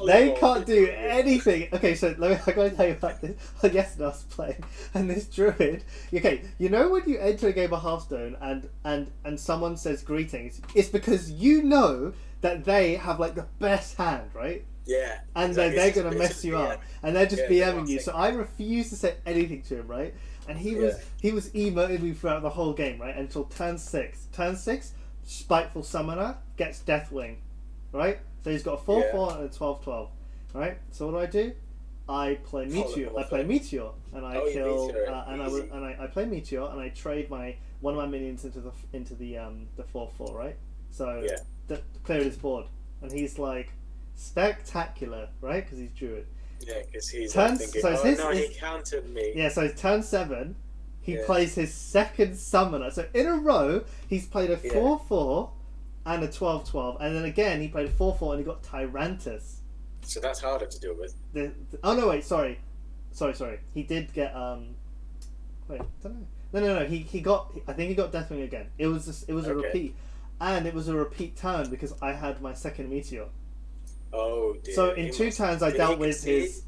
They can't do anything. Okay, so I'm going to tell you about this. Yesterday I was playing, and this druid... Okay, you know when you enter a game of Hearthstone and someone says greetings, it's because you know that they have, like, the best hand, right? Yeah. And exactly. they're going to mess you up. And they're just BMing you. So I refuse to say anything to him, right? And he was emoting me throughout the whole game, right? Until turn 6. Turn 6, Spiteful Summoner gets Deathwing, right? So he's got a 4/4 and a 12/12, right? So what do? I play Meteor. I play Meteor, and I kill. I play Meteor, and I trade one of my minions into the 4/4, right? So clear his board, and he's like spectacular, right? Because he's druid. Yeah, because he's thinking, he countered me. Yeah, so turn 7, he plays his second summoner. So in a row, he's played a 4/4 and a 12/12, and then again he played a 4/4 and he got Tyrantus. So that's harder to deal with. Oh no, wait, sorry. He did get wait, I don't know. No. He got. I think he got Deathwing again. It was a repeat, and it was a repeat turn because I had my second Meteor. Oh dear. So in 2 turns I dealt with his...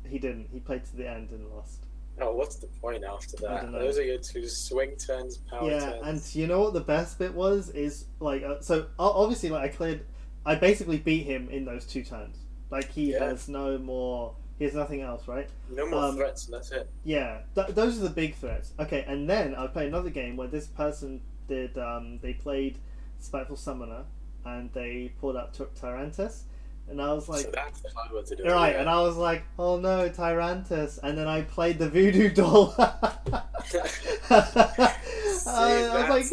He didn't. He played to the end and lost. Oh, what's the point after that? Those are your 2 swing turns, power turns. Yeah, and you know what the best bit was? Is like... so obviously like I basically beat him in those 2 turns. Like he has no more... He has nothing else, right? No more threats, and that's it. Yeah, those are the big threats. Okay, and then I played another game where this person did... they played Spiteful Summoner and they pulled out Tyrantus. And I was like... So that's the hard one to do. Right, and I was like, oh no, Tyrantus. And then I played the Voodoo Doll. I was like,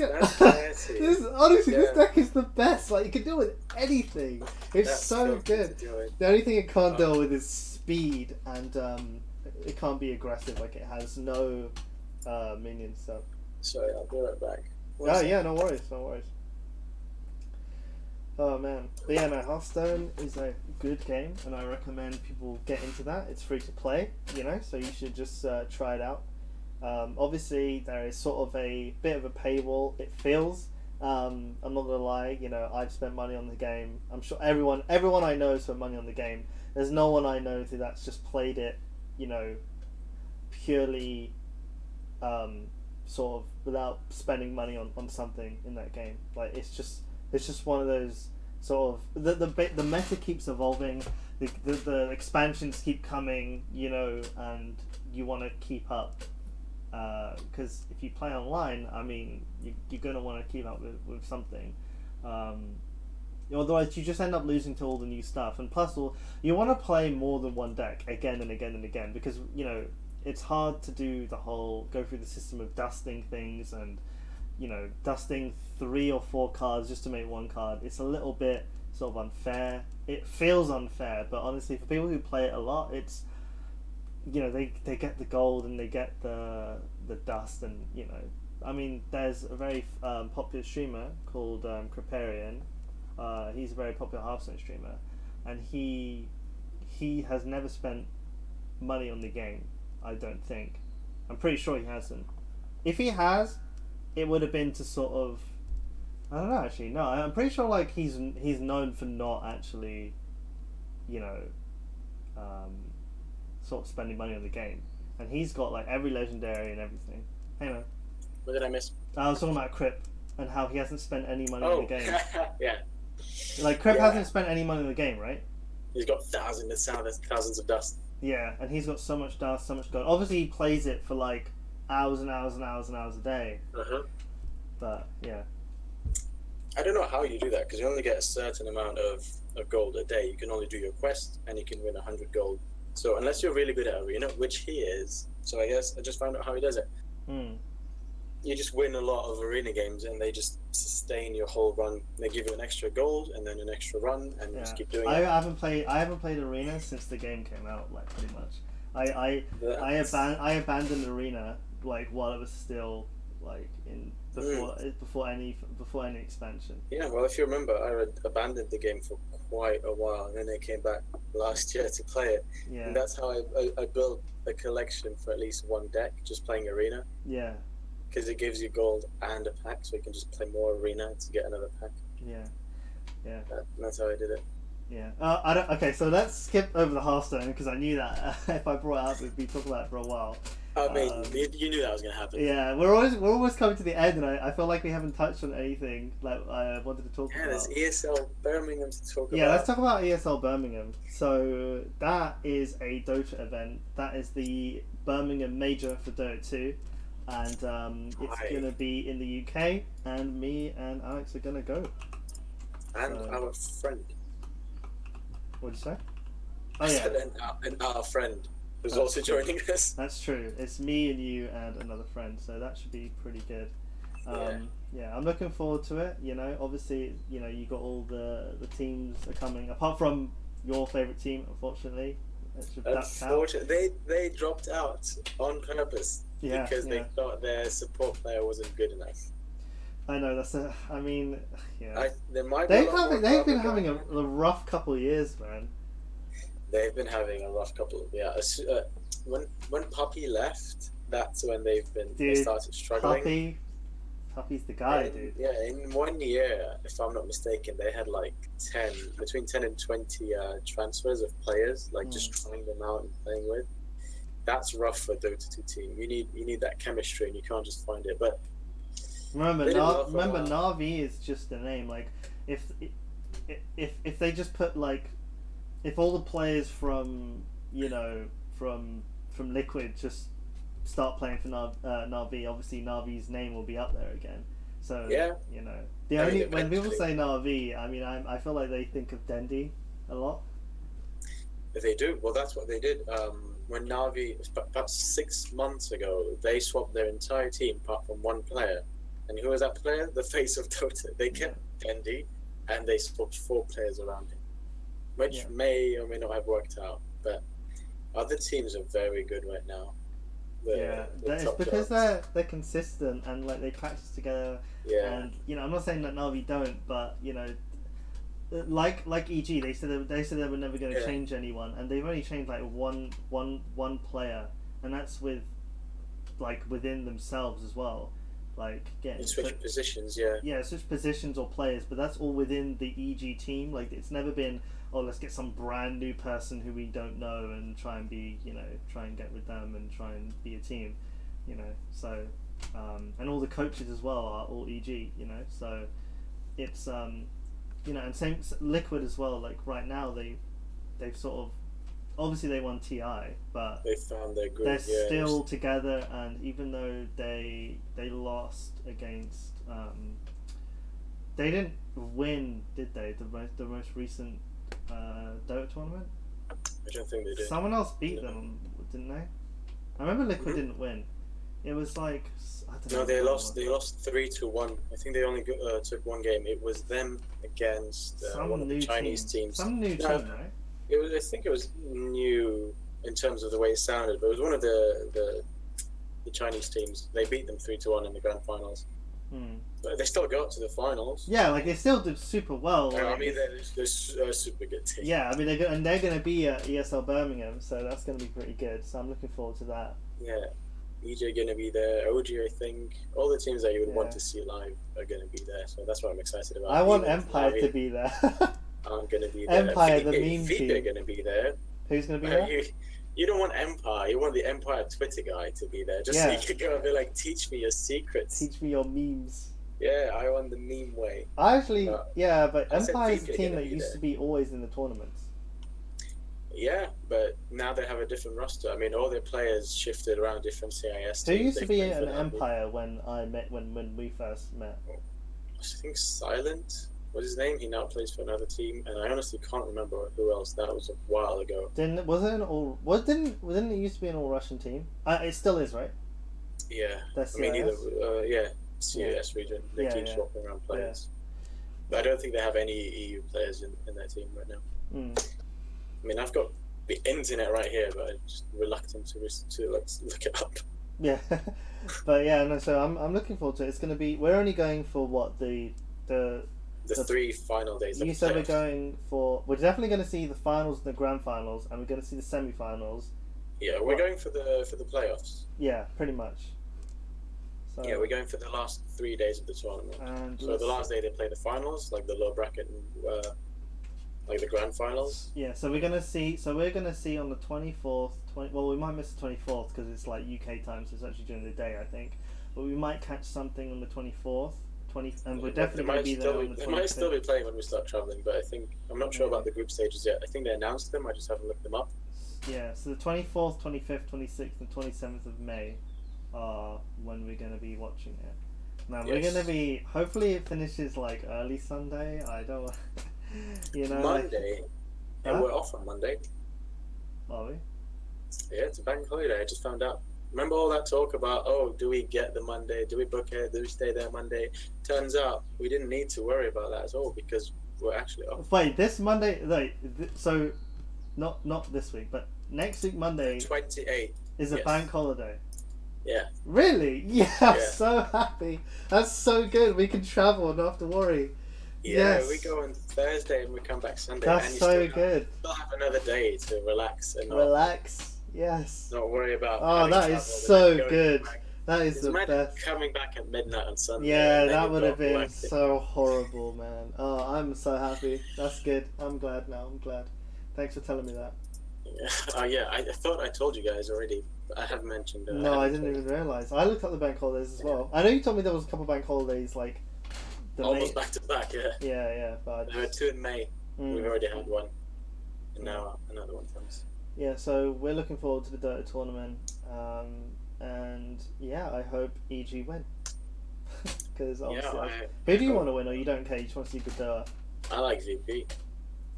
honestly, this deck is the best. Like, you can deal with anything. It's so good. The only thing it can't deal with is speed, and it can't be aggressive. Like, it has no minions. So. Sorry, I'll be right back. No worries. Oh man, but yeah, no, Hearthstone is a good game, and I recommend people get into that. It's free to play, you know, so you should just try it out. Obviously, there is sort of a bit of a paywall. It feels. I'm not gonna lie, you know, I've spent money on the game. I'm sure everyone I know has spent money on the game. There's no one I know that's just played it, you know, purely, sort of without spending money on something in that game. Like it's just one of those sort of the meta keeps evolving, the expansions keep coming, you know, and you want to keep up, because if you play online, I mean, you're gonna want to keep up with something, otherwise you just end up losing to all the new stuff. And plus, you want to play more than one deck again and again and again, because you know it's hard to do go through the system of dusting things and, you know, dusting 3 or 4 cards just to make 1 card. It's a little bit sort of unfair. It feels unfair, but honestly, for people who play it a lot, it's, you know, they get the gold and they get the dust, and you know, I mean, there's a very popular streamer called Kriparian. He's a very popular Hearthstone streamer, and he has never spent money on the game. I don't think. I'm pretty sure he hasn't. If he has, it would have been to sort of. I don't know. Actually, no. I'm pretty sure like he's known for not actually, you know, sort of spending money on the game, and he's got like every legendary and everything. Anyway. What did I miss? I was talking about Crip and how he hasn't spent any money on the game. Yeah. Like Crip hasn't spent any money on the game, right? He's got thousands of dust. Yeah, and he's got so much dust, so much gold. Obviously, he plays it for like hours and hours and hours and hours a day. But yeah. I don't know how you do that because you only get a certain amount of gold a day. You can only do your quest and you can win 100 gold. So unless you're really good at arena, which he is, so I guess I just found out how he does it. You just win a lot of arena games and they just sustain your whole run. They give you an extra gold and then an extra run and you just keep doing it. I haven't played arena since the game came out, like pretty much. I abandoned arena like while it was still like in before any expansion. Yeah, well, if you remember, I had abandoned the game for quite a while, and then I came back last year to play it. Yeah. And that's how I built a collection for at least one deck, just playing arena. Yeah. Because it gives you gold and a pack, so you can just play more arena to get another pack. Yeah. Yeah. That's how I did it. Yeah. Okay, so let's skip over the Hearthstone because I knew that if I brought it up, we'd be talking about it for a while. I mean, you knew that was going to happen. Yeah, we're almost coming to the end, and I feel like we haven't touched on anything like I wanted to talk about. Yeah, there's ESL Birmingham to talk about. Yeah, let's talk about ESL Birmingham. So that is a Dota event. That is the Birmingham Major for Dota 2, and it's going to be in the UK, and me and Alex are going to go. And our friend. What'd you say? Oh yeah, and our friend who's also joining us. That's true. It's me and you and another friend, so that should be pretty good. Yeah, I'm looking forward to it. You know, obviously, you know, you got all the teams are coming. Apart from your favorite team, unfortunately, they dropped out on purpose because they thought their support player wasn't good enough. I know I mean, yeah. They've been having a rough couple of years, man. They've been having a rough couple of When Puppy left, that's when they started struggling. Puppy's the guy, dude. Yeah, in 1 year, if I'm not mistaken, they had like between 10 and 20 transfers of players, like just trying them out and playing with. That's rough for a Dota 2 team. You need that chemistry, and you can't just find it. But remember, Na'Vi is just a name. Like, if they just put like, if all the players from Liquid just start playing for Na'Vi, obviously Na'Vi's name will be up there again. So you know, when people say Na'Vi, I mean, I feel like they think of Dendi a lot. They do. Well, that's what they did. When Na'Vi, about 6 months ago, they swapped their entire team apart from one player. And who was that player? The face of Dota. They kept Dendi, and they swapped 4 players around him, which may or may not have worked out. But other teams are very good right now. It's because they're consistent and like they practice together. Yeah. And you know, I'm not saying that Na'Vi don't, but you know, like EG, they said they were never going to change anyone, and they've only changed like one player, and that's within themselves as well. Like switch positions, switch positions or players, but that's all within the EG team. Like it's never been, let's get some brand new person who we don't know and try and get with them and try and be a team, you know. So and all the coaches as well are all EG, you know. So it's you know, and same Liquid as well. Like right now they've sort of, obviously they won TI, but they found their group. They're still together, and even though they lost against, they didn't win, did they? The most recent Dota tournament. I don't think they did. Someone else beat them, didn't they? I remember Liquid didn't win. It was like they lost 3-1. I think they only took one game. It was them against one of the Chinese teams. Some new team, right? I think it was new in terms of the way it sounded, but it was one of the the Chinese teams. They beat them 3-1 in the grand finals. But they still got to the finals. Yeah, like they still did super well. I Like, mean, they're a super good team. yeah, I mean they're going to be at ESL Birmingham, so that's going to be pretty good. So I'm looking forward to that. Yeah, EJ going to be there. OG, I think. All the teams that you would want to see live are going to be there. So that's what I'm excited about. I want Empire to be there. I'm going to be there. Empire, the meme team. team. Going to be there. Who's going to be there? You don't want Empire. You want the Empire Twitter guy to be there, just so you could go and be like, teach me your secrets. Teach me your memes. Yeah, I want the meme way. I actually, but Empire is a team that used to be always in the tournaments. Yeah, but now they have a different roster. I mean, all their players shifted around different CIS teams. Who used to be an Empire when we first met? I think Silent was his name. He now plays for another team, and I honestly can't remember who else. That was a while ago. Didn't it used to be an all Russian team? It still is, right? Yeah, That's I mean CIS region. They keep swapping around players. But I don't think they have any EU players in their team right now. I mean, I've got the internet right here, but I'm just reluctant to look it up. Yeah, but yeah, no. So I'm looking forward to it. It's going to be. We're only going for what the 3 final days. You said we're going for. We're definitely going to see the finals and the grand finals, and we're going to see the semi-finals. Yeah, we're going for the playoffs. Yeah, pretty much. So, yeah, we're going for the last 3 days of the tournament. And so the last day they play the finals, like the lower bracket, and like the grand finals. Yeah, so we're gonna see. So we're gonna see on the 24th. Well, we might miss the 24th because it's like UK time, so it's actually during the day, I think. But we might catch something on the 24th. And we're definitely going to be there on the 25th. They might still be playing when we start travelling, but I'm not sure about the group stages yet. I think they announced them, I just haven't looked them up. Yeah, so the 24th, 25th, 26th and 27th of May are when we're going to be watching it. Now, we're going to be, hopefully it finishes like early Sunday, I don't Monday, and we're off on Monday. Are we? Yeah, it's a bank holiday, I just found out. Remember all that talk about, do we get the Monday? Do we book it? Do we stay there Monday? Turns out we didn't need to worry about that at all because we're actually off. Wait, this Monday, so not this week, but next week Monday 28 is a bank holiday. Yeah. Really? Yeah, I'm so happy. That's so good. We can travel and not have to worry. Yeah, we go on Thursday and we come back Sunday. That's and so good. We'll have another day to relax and Yes. Not worry about. Oh, that is so good. That is the best. Coming back at midnight on Sunday. Yeah, that would have been so horrible, man. Oh, I'm so happy. That's good. I'm glad now. I'm glad. Thanks for telling me that. Yeah. I thought I told you guys already. But I haven't mentioned. No, I didn't even realise. I looked up the bank holidays as well. I know you told me there was a couple of bank holidays like. Almost back to back, yeah. Yeah. But there were 2 in May. We've already had one, and now another one comes. Yeah, so we're looking forward to the Dota tournament, and yeah, I hope EG win. Because obviously, who do you want to win, or you don't care? You just want to see good Dota. I like VP.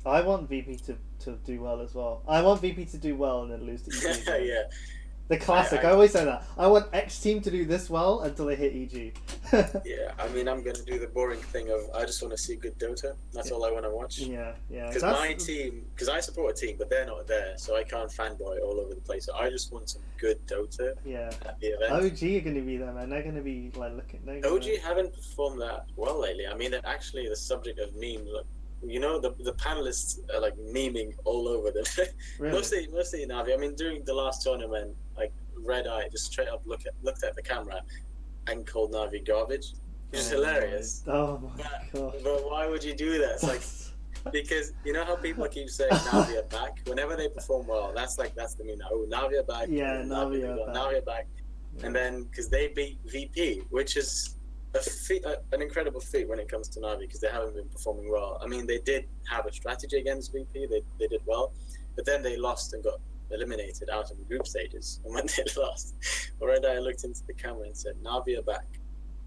I want VP to do well as well. I want VP to do well and then lose to EG. Yeah. The classic. I always say that. I want X team to do this well until they hit EG. Yeah, I mean, I'm going to do the boring thing of I just want to see good Dota. That's all I want to watch. Yeah. Because my team, because I support a team, but they're not there, so I can't fanboy all over the place. So I just want some good Dota at the event. OG are going to be there, man. They're going to be like looking. OG haven't performed that well lately. I mean, they're actually the subject of memes. Like, you know, the panelists are like memeing all over them. Really? mostly Navi. I mean, during the last tournament, like Red Eye just straight up looked at the camera and called Navi garbage. It's hilarious. Oh my god! But why would you do that? It's like because you know how people keep saying Navi are back whenever they perform well. That's the meme. Oh, Navi are back. Yeah, Navi are back. Yeah. And then because they beat VP, which is an incredible feat when it comes to Navi because they haven't been performing well. I mean, they did have a strategy against VP. They did well, but then they lost and got eliminated out of the group stages. And when they lost, Red Eye looked into the camera and said, "Navi are back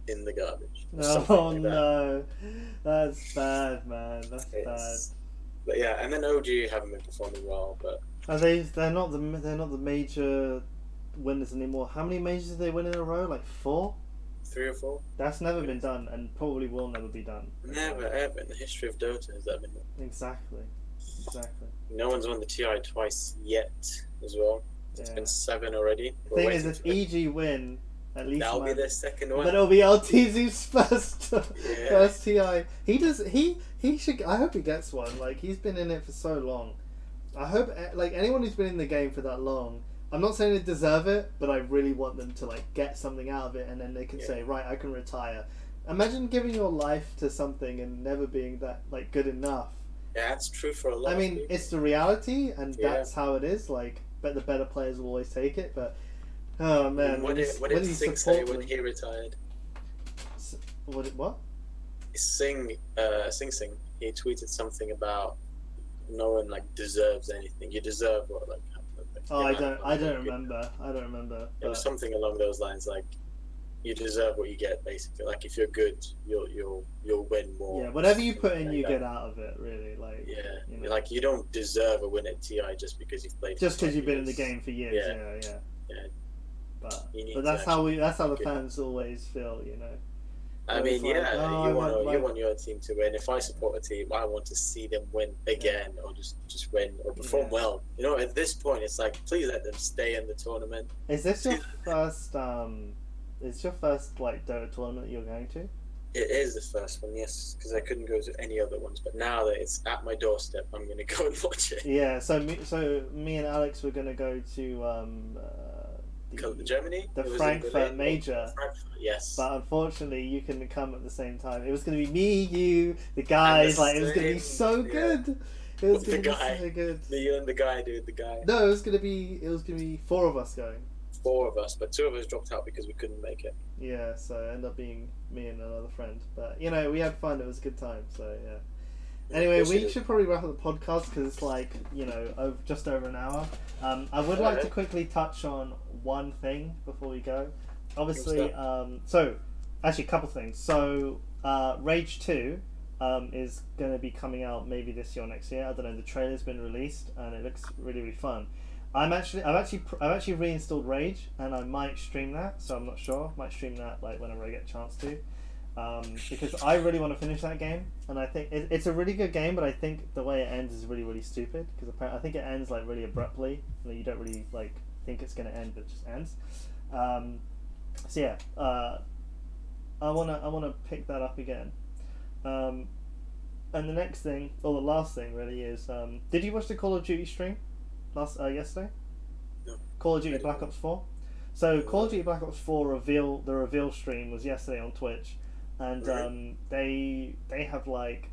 in the garbage." Oh no, that's bad, man. That's bad. But yeah, and then OG haven't been performing well. But are they? They're not the major winners anymore. How many majors did they win in a row? Like 4? 3 or 4. That's never been done, and probably will never be done. Never ever in the history of Dota has that been done. Exactly. No one's won the TI twice yet, as well. It's been 7 already. The thing is, if EG win, at least that'll be their second one. But it'll be LTZ's first Yeah. first TI. He should. I hope he gets one. Like, he's been in it for so long. I hope, like, anyone who's been in the game for that long. I'm not saying they deserve it, but I really want them to, like, get something out of it, and then they can say, right, I can retire. Imagine giving your life to something and never being that, like, good enough. Yeah, that's true for a lot. I mean, of people. it's the reality, and that's how it is. Like, but the better players will always take it. But oh man, what did Sing say when he retired? What? Sing. He tweeted something about no one like deserves anything. You deserve what like. Oh, I don't remember. It was something along those lines, like you deserve what you get, basically. Like if you're good, you'll win more. Yeah, whatever you put in, you get out of it. Really, like like you don't deserve a win at TI just because you've played. Just because you've been in the game for years. Yeah. But that's how the fans always feel, you know. I mean, you want your team to win. If I support a team, I want to see them win again, or just win or perform well. You know, at this point, it's like, please let them stay in the tournament. Is this your first? Is your first like Dota tournament you're going to? It is the first one, yes, because I couldn't go to any other ones. But now that it's at my doorstep, I'm going to go and watch it. Yeah. So me and Alex were going to go to Germany? The Frankfurt Major. Frankfurt, yes. But unfortunately, you couldn't come at the same time. It was going to be me, you, the guys. Like, it was going to be so good. It was going to be so good. You and the guy, dude. The guy. No, it was going to be 4 of us going. 4 of us, but 2 of us dropped out because we couldn't make it. Yeah, so it ended up being me and another friend. But, you know, we had fun. It was a good time, so yeah. Anyway, we should probably wrap up the podcast because it's like, you know, just over an hour. I would like to quickly touch on one thing before we go. Obviously, so, actually a couple things. So, Rage 2 is going to be coming out maybe this year or next year. I don't know, the trailer's been released and it looks really, really fun. I've actually reinstalled Rage and I might stream that, so I'm not sure. Might stream that like whenever I get a chance to. Because I really want to finish that game, and I think it's a really good game, but I think the way it ends is really, really stupid. Because I think it ends like really abruptly, and you don't really like think it's going to end, but it just ends. So yeah, I wanna pick that up again. And the next thing, or the last thing, really is, did you watch the Call of Duty stream yesterday? No. Call of Duty Black Ops 4. So Call of Duty Black Ops 4 the reveal stream was yesterday on Twitch. And they have like,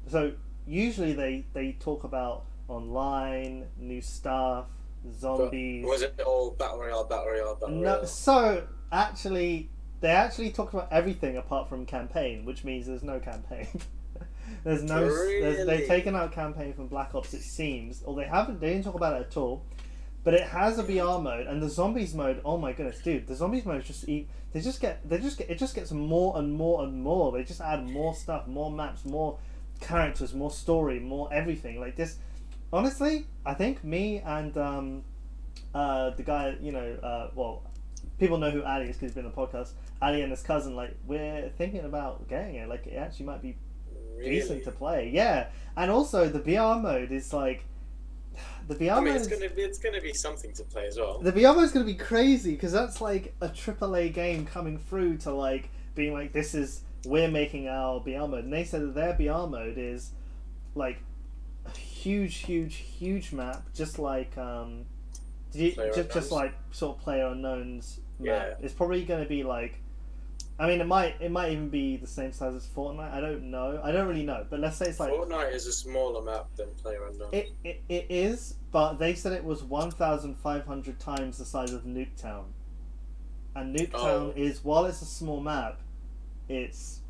so usually they talk about online, new stuff, zombies. But was it all battle royale? No, so actually they actually talked about everything apart from campaign, which means there's no campaign. There's no. Really? They've taken out campaign from Black Ops, it seems, or they didn't talk about it at all. But it has a BR mode, and the zombies mode. Oh my goodness, dude! The zombies mode it just gets more and more and more. They just add more stuff, more maps, more characters, more story, more everything. Like this, honestly, I think me and the guy, you know, well, people know who Ali is because he's been on the podcast. Ali and his cousin, like, we're thinking about getting it. Like, it actually might be decent to play. Yeah, and also the BR mode is like. The BR mode it's gonna be something to play as well. The BR mode is gonna be crazy because that's like a AAA game coming through to like being like, we're making our BR mode, and they said that their BR mode is like a huge map, just like just like sort of PlayerUnknown's map. Yeah. It's probably gonna be like. I mean, it might even be the same size as Fortnite. I don't know. I don't really know. But let's say it's like Fortnite is a smaller map than PlayerUnknown. It is, but they said it was 1,500 times the size of Nuketown. And Nuketown is, while it's a small map, it's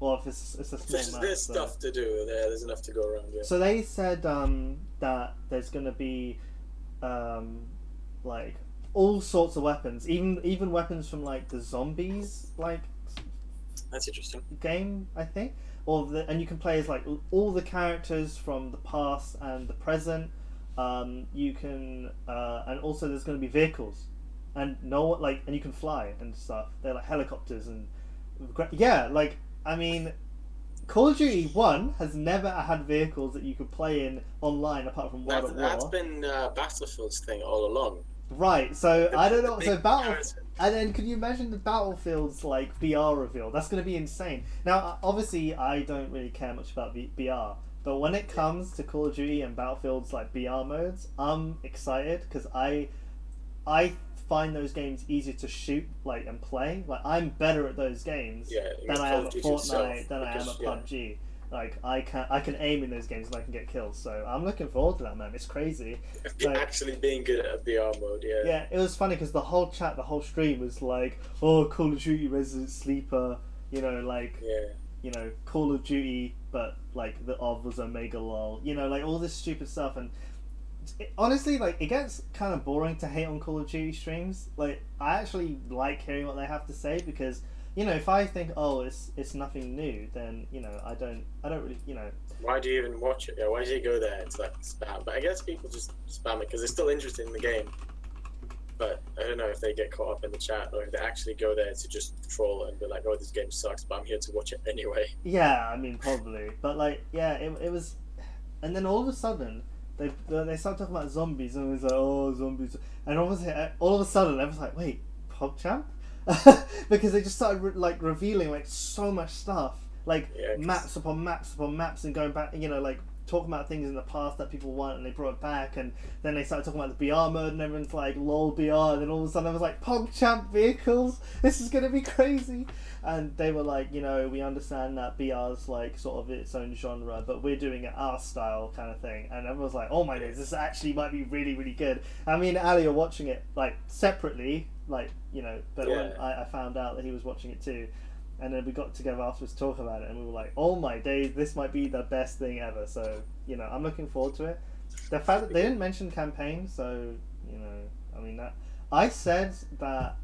if it's a small map. There's stuff to do there. There's enough to go around. Yeah. So they said that there's going to be like. All sorts of weapons, even weapons from like the zombies That's interesting. Game, I think, and you can play as like all the characters from the past and the present. You can, and also there's going to be vehicles, and and you can fly and stuff. They're like helicopters and I mean, Call of Duty 1 has never had vehicles that you could play in online apart from World at War. That's been Battlefield's thing all along. Right, so I don't know. So comparison. and then could you imagine the Battlefield's like BR reveal? That's going to be insane. Now, obviously, I don't really care much about BR, but when it comes to Call of Duty and Battlefield's like BR modes, I'm excited because I find those games easier to shoot like and play. Like I'm better at those games than I am at Fortnite, than I am at PUBG. Like I can aim in those games and I can get kills. So I'm looking forward to that, man. It's crazy. Like, actually being good at a BR mode, yeah. Yeah, it was funny because the whole chat, the whole stream was like, "Oh, Call of Duty Resident Sleeper," you know, like, you know, Call of Duty, but like the OV was Omega LOL, you know, like all this stupid stuff. And honestly, like it gets kind of boring to hate on Call of Duty streams. Like I actually like hearing what they have to say because, you know, if I think, oh, it's nothing new, then, you know, I don't really, you know. Why do you even watch it? Yeah, why do you go there to like spam? But I guess people just spam it because they're still interested in the game. But I don't know if they get caught up in the chat or if they actually go there to just troll and be like, oh, this game sucks, but I'm here to watch it anyway. Yeah, I mean, probably. But like, yeah, it was, and then all of a sudden they started talking about zombies and it was like, oh, zombies, and all of a sudden I was like, wait, PogChamp? Because they just started like revealing like so much stuff, like maps upon maps upon maps, and going back, you know, like talking about things in the past that people want, and they brought it back, and then they started talking about the BR mode, and everyone's like lol BR, and then all of a sudden I was like, PogChamp vehicles, this is gonna be crazy. And they were like, you know, we understand that BR's like sort of its own genre, but we're doing it our style kind of thing. And everyone was like, oh my days, this actually might be really, really good. I mean, Ali are watching it like separately, like, you know, but when I found out that he was watching it too, and then we got together afterwards to talk about it, and we were like, oh my days, this might be the best thing ever. So, you know, I'm looking forward to it. The fact that they didn't mention campaign, so, you know, I mean, that I said that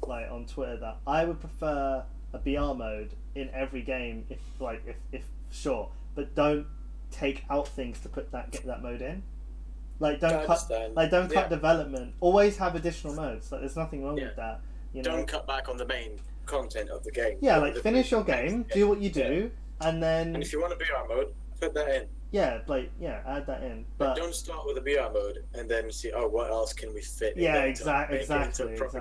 like on Twitter that I would prefer a BR mode in every game if sure, but don't take out things to get that mode in. Like don't cut development. Always have additional modes. Like there's nothing wrong with that. You know? Don't cut back on the main content of the game. Yeah, like finish your game, do what you do, and then. And if you want a BR mode, put that in. Yeah, like add that in. But don't start with a BR mode and then see, oh, what else can we fit? Yeah, in exactly.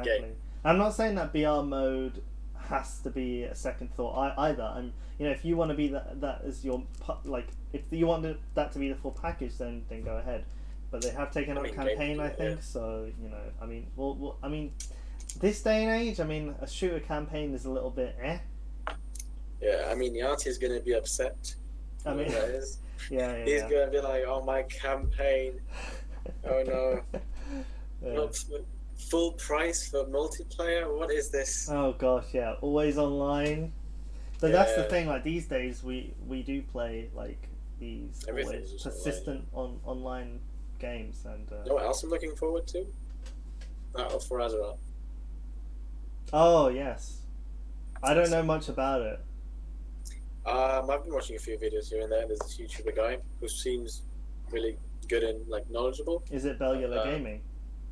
Game. I'm not saying that BR mode has to be a second thought either. You know, if you want to be that as your like, if you want that to be the full package, then go ahead. But they have taken out campaign, I think. So you know, I mean, well, I mean, this day and age, I mean, a shooter campaign is a little bit Yeah, I mean, Yati is going to be upset. I mean, that is. Yeah. He's going to be like, oh, my campaign. Oh no. Not full price for multiplayer. What is this? Oh gosh, yeah, always online. But that's the thing. Like these days, we do play like these always persistent online games. And you know what else I'm looking forward to? Battle for Azeroth. Oh yes, I don't know much about it. I've been watching a few videos here and there. There's this YouTuber guy who seems really good and like knowledgeable. Is it Bellular Gaming?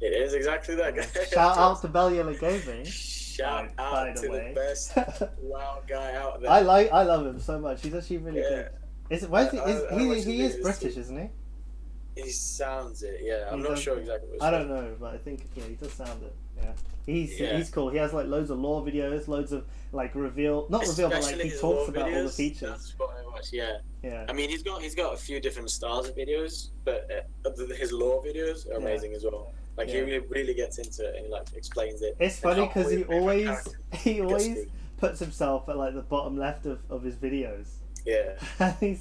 It is exactly that guy. Shout out to Bellular Gaming. Shout out to the best WoW guy out there. I love him so much. He's actually really good. He is British, isn't he? He sounds it. Yeah, I'm not sure exactly what. I don't know, but I think he does sound it. Yeah. He's cool. He has like loads of lore videos, loads of like but like he talks about all the features. That's what I watch. Yeah. Yeah. I mean, he's got a few different styles of videos, but his lore videos are amazing as well. Like he really gets into it and like explains it. It's funny because he always puts himself at like the bottom left of his videos. Yeah.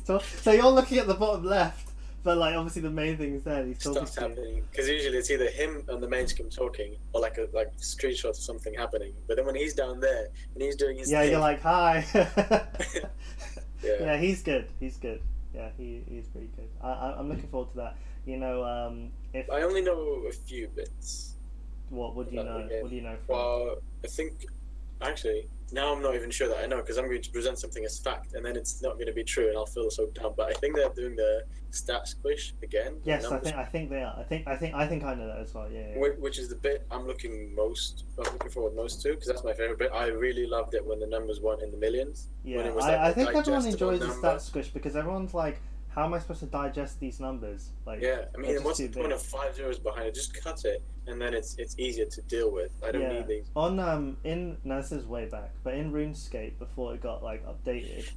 So you're looking at the bottom left. But like obviously the main thing is there. He's talking stuff's happening because usually it's either him on the main screen talking or like a screenshot of something happening. But then when he's down there and he's doing his thing, you're like hi. Yeah, he's good. Yeah, he's pretty good. I'm looking forward to that. You know, if I only know a few bits. What do you know? What do you know from? Well, I think actually now I'm not even sure that I know because I'm going to present something as fact, and then it's not going to be true, and I'll feel so dumb. But I think they're doing the stat squish again. Yes, I think they are. I think I know that as well. Yeah. Which is the bit I'm looking forward most to because that's my favorite bit. I really loved it when the numbers weren't in the millions. Yeah, when it was I think everyone enjoys the number. stat squish because everyone's like, how am I supposed to digest these numbers? Like, yeah, I mean, what's the point of 5 zeros behind it? Just cut it, and then it's easier to deal with. I don't need these. Now this is way back, but in RuneScape before it got like updated,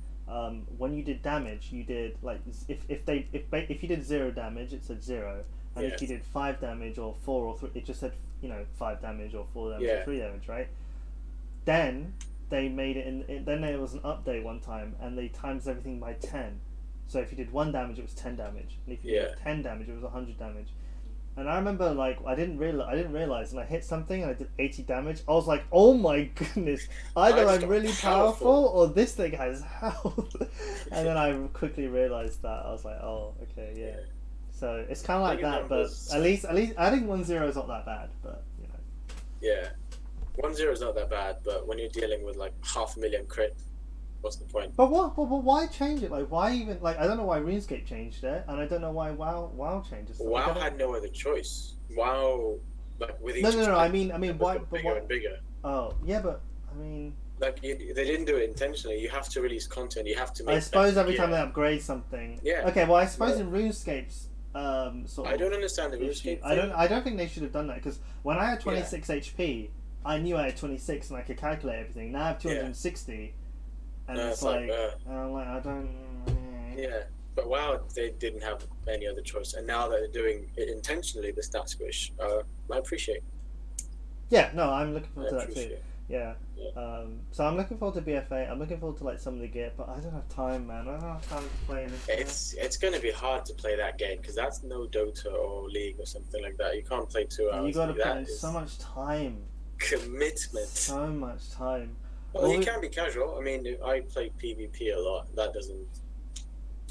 when you did damage, you did like if you did 0 damage, it said 0, and if you did 5 damage or 4 or 3, it just said 5 damage or 4 damage or 3 damage, right? Then they made it then there was an update one time, and they times everything by 10. So if you did 1 damage, it was 10 damage, and if you did 10 damage, it was 100 damage. And I remember, like, I didn't realize, and I hit something, and I did 80 damage. I was like, oh my goodness! Either I'm really powerful, or this thing has health. And then I quickly realized that. I was like, oh, okay, yeah. So it's kind of like that, but at least adding 1 0 is not that bad. But Yeah, 1 0 is not that bad, but when you're dealing with like 500,000 crit. What's the point? But why change it? Like, why even I don't know why RuneScape changed it, and I don't know why WoW changes. WoW had no other choice. WoW, like with each no. I mean, why? Bigger and bigger. Oh, yeah, but I mean, like they didn't do it intentionally. You have to release content. You have to make. I suppose every time they upgrade something. Yeah. Okay, well, I suppose in RuneScape's sort of. I don't understand the RuneScape. I don't think they should have done that because when I had 26 HP, I knew I had 26 and I could calculate everything. Now I have 260. And it's like I don't. Yeah, but WoW they didn't have any other choice, and now they're doing it intentionally. The stat squish, I appreciate. Yeah, no, I'm looking forward to that too. Yeah. So I'm looking forward to BFA. I'm looking forward to like some of the gear, but I don't have time, man. I don't have time to play this. It's going to be hard to play that game because that's no Dota or League or something like that. You can't play 2 hours. You got to put in so much time. Commitment. So much time. Well, you can be casual. I mean, I play PvP a lot. That doesn't.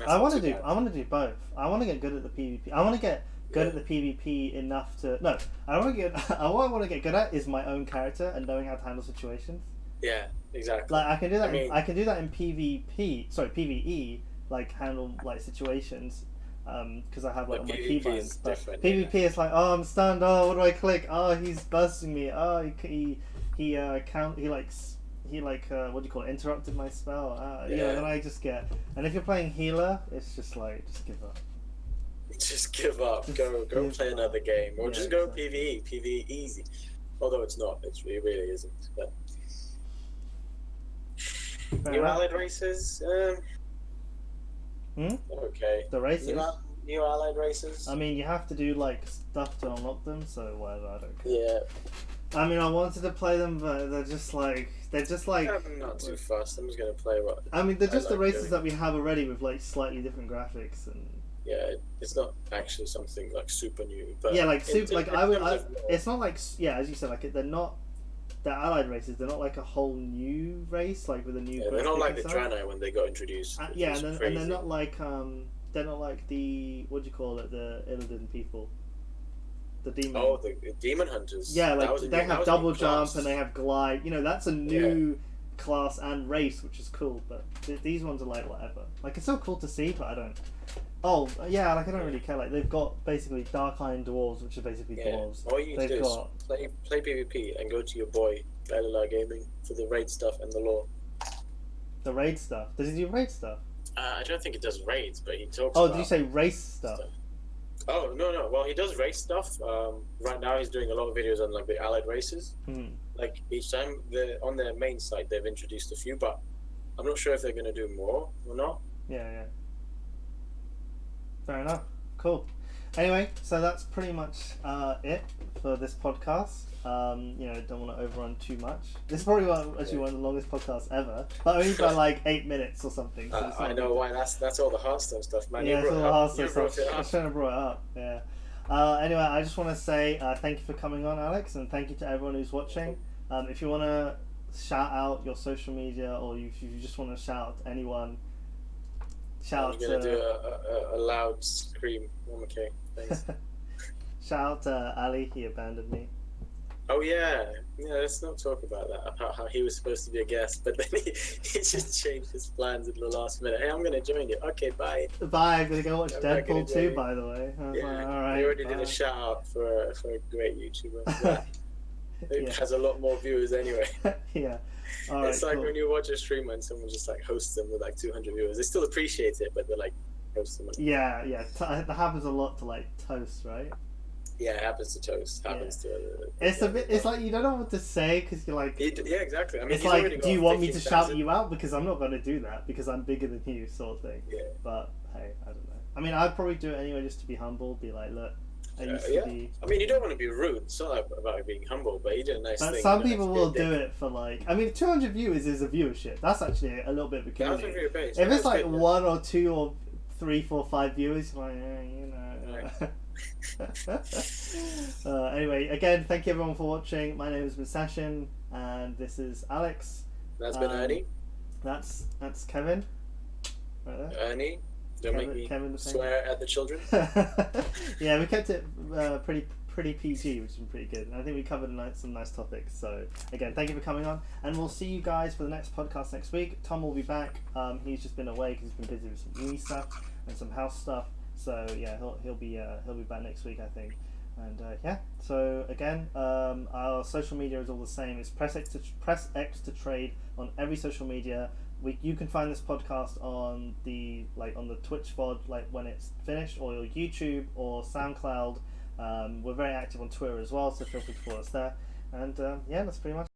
I want to do both. I want to get good at the PvP. I want to get good at the PvP enough to. No, I want to get. What I want to get good at is my own character and knowing how to handle situations. Yeah, exactly. Like I can do that. I can do that in PvP. Sorry, PvE. Like handle like situations. Because I have like all my keybinds. But PvP is like, oh, I'm stunned. Oh, what do I click? Oh, he's bursting me. Oh, he what do you call it? Interrupted my spell. Then I just get. And if you're playing healer, it's just like just give up. Just give up. Go play another game, or just go PvE. PvE easy, although it's not. It really isn't. But new allied races. Okay. The races. New allied races. I mean, you have to do like stuff to unlock them, so whatever. I don't care. Yeah. I mean, I wanted to play them, but they're just like. I'm not too fast. I'm just gonna play what. I mean, they're just the races that we have already with like slightly different graphics and. Yeah, it's not actually something like super new, but yeah, like super. Like it's not like as you said, like they're not. The allied races, they're not like a whole new race, like with a new. Yeah, they're not like the Draenei when they got introduced. And they're not like the what do you call it, the Illidan people. The demon. Oh, the demon hunters. Yeah, like they have double jump and they have glide. That's a new class and race, which is cool. But these ones are like whatever. Like it's so cool to see, but I don't. Oh yeah, like I don't really care. Like they've got basically Dark Iron dwarves, which are basically dwarves. All you need to do is play PvP and go to your boy LLR Gaming for the raid stuff and the lore. The raid stuff. Does he do raid stuff? I don't think it does raids, but he talks. Oh, did you say race stuff? Oh no! Well, he does race stuff. Right now, he's doing a lot of videos on like the allied races. Like each time, on their main site, they've introduced a few, but I'm not sure if they're going to do more or not. Yeah. Fair enough. Cool. Anyway, so that's pretty much it for this podcast. Don't want to overrun too much. This is probably one of the longest podcasts ever, but only by like 8 minutes or something. So I know why. That's all the Hearthstone stuff, man. Yeah, it's all the Hearthstone stuff. I was trying to bring it up. Yeah. Anyway, I just want to say thank you for coming on, Alex, and thank you to everyone who's watching. If you want to shout out your social media, or if you just want to shout out to anyone, shout out to. I'm gonna do a loud scream. Okay, thanks. Shout out to Ali. He abandoned me. Oh yeah, yeah. Let's not talk about that. About how he was supposed to be a guest, but then he just changed his plans at the last minute. Hey, I'm gonna join you. Okay, bye. Bye. I'm gonna go watch I'm not gonna Deadpool 2, join you. by the way. I was Yeah, like, all we right, already did a bye. shout out for a great YouTuber that Yeah. has a lot more viewers anyway. Yeah. All right. It's like Cool. when you watch a streamer and someone just like hosts them with like 200 viewers. They still appreciate it, but they're like host them. Yeah. Yeah. That happens a lot to like Toast, right? Yeah, it happens to Toast. Happens to. It's a bit. It's like you don't know what to say because you're like. Yeah, exactly. I mean, it's he's already like, got do you want me to 15,000. shout you out? Because I'm not going to do that because I'm bigger than you, sort of thing. Yeah. But hey, I don't know. I mean, I'd probably do it anyway just to be humble. Be like, look, I used to be. I mean, you don't want to be rude. It's not about being humble, but you did a nice But thing. some people will do it for like. I mean, 200 viewers is a viewership. That's actually a little bit of a community. If it's like 1 or 2 or 3, 4, 5 viewers, you're like, you know. Anyway, again, thank you everyone for watching. My name has been Sachin, and this is Alex. That's been Ernie. That's Kevin. Right there. Ernie. Don't make me swear at the children. Yeah, we kept it pretty PG, which has been pretty good. And I think we covered some nice topics. So again, thank you for coming on, and we'll see you guys for the next podcast next week. Tom will be back. He's just been away because he's been busy with some uni stuff and some house stuff. So yeah, he'll be back next week, I think. And yeah, so again, our social media is all the same. It's PressXtoTrade on every social media. You can find this podcast on the Twitch VOD when it's finished, or your YouTube or SoundCloud. We're very active on Twitter as well, so feel free to follow us there. And yeah, that's pretty much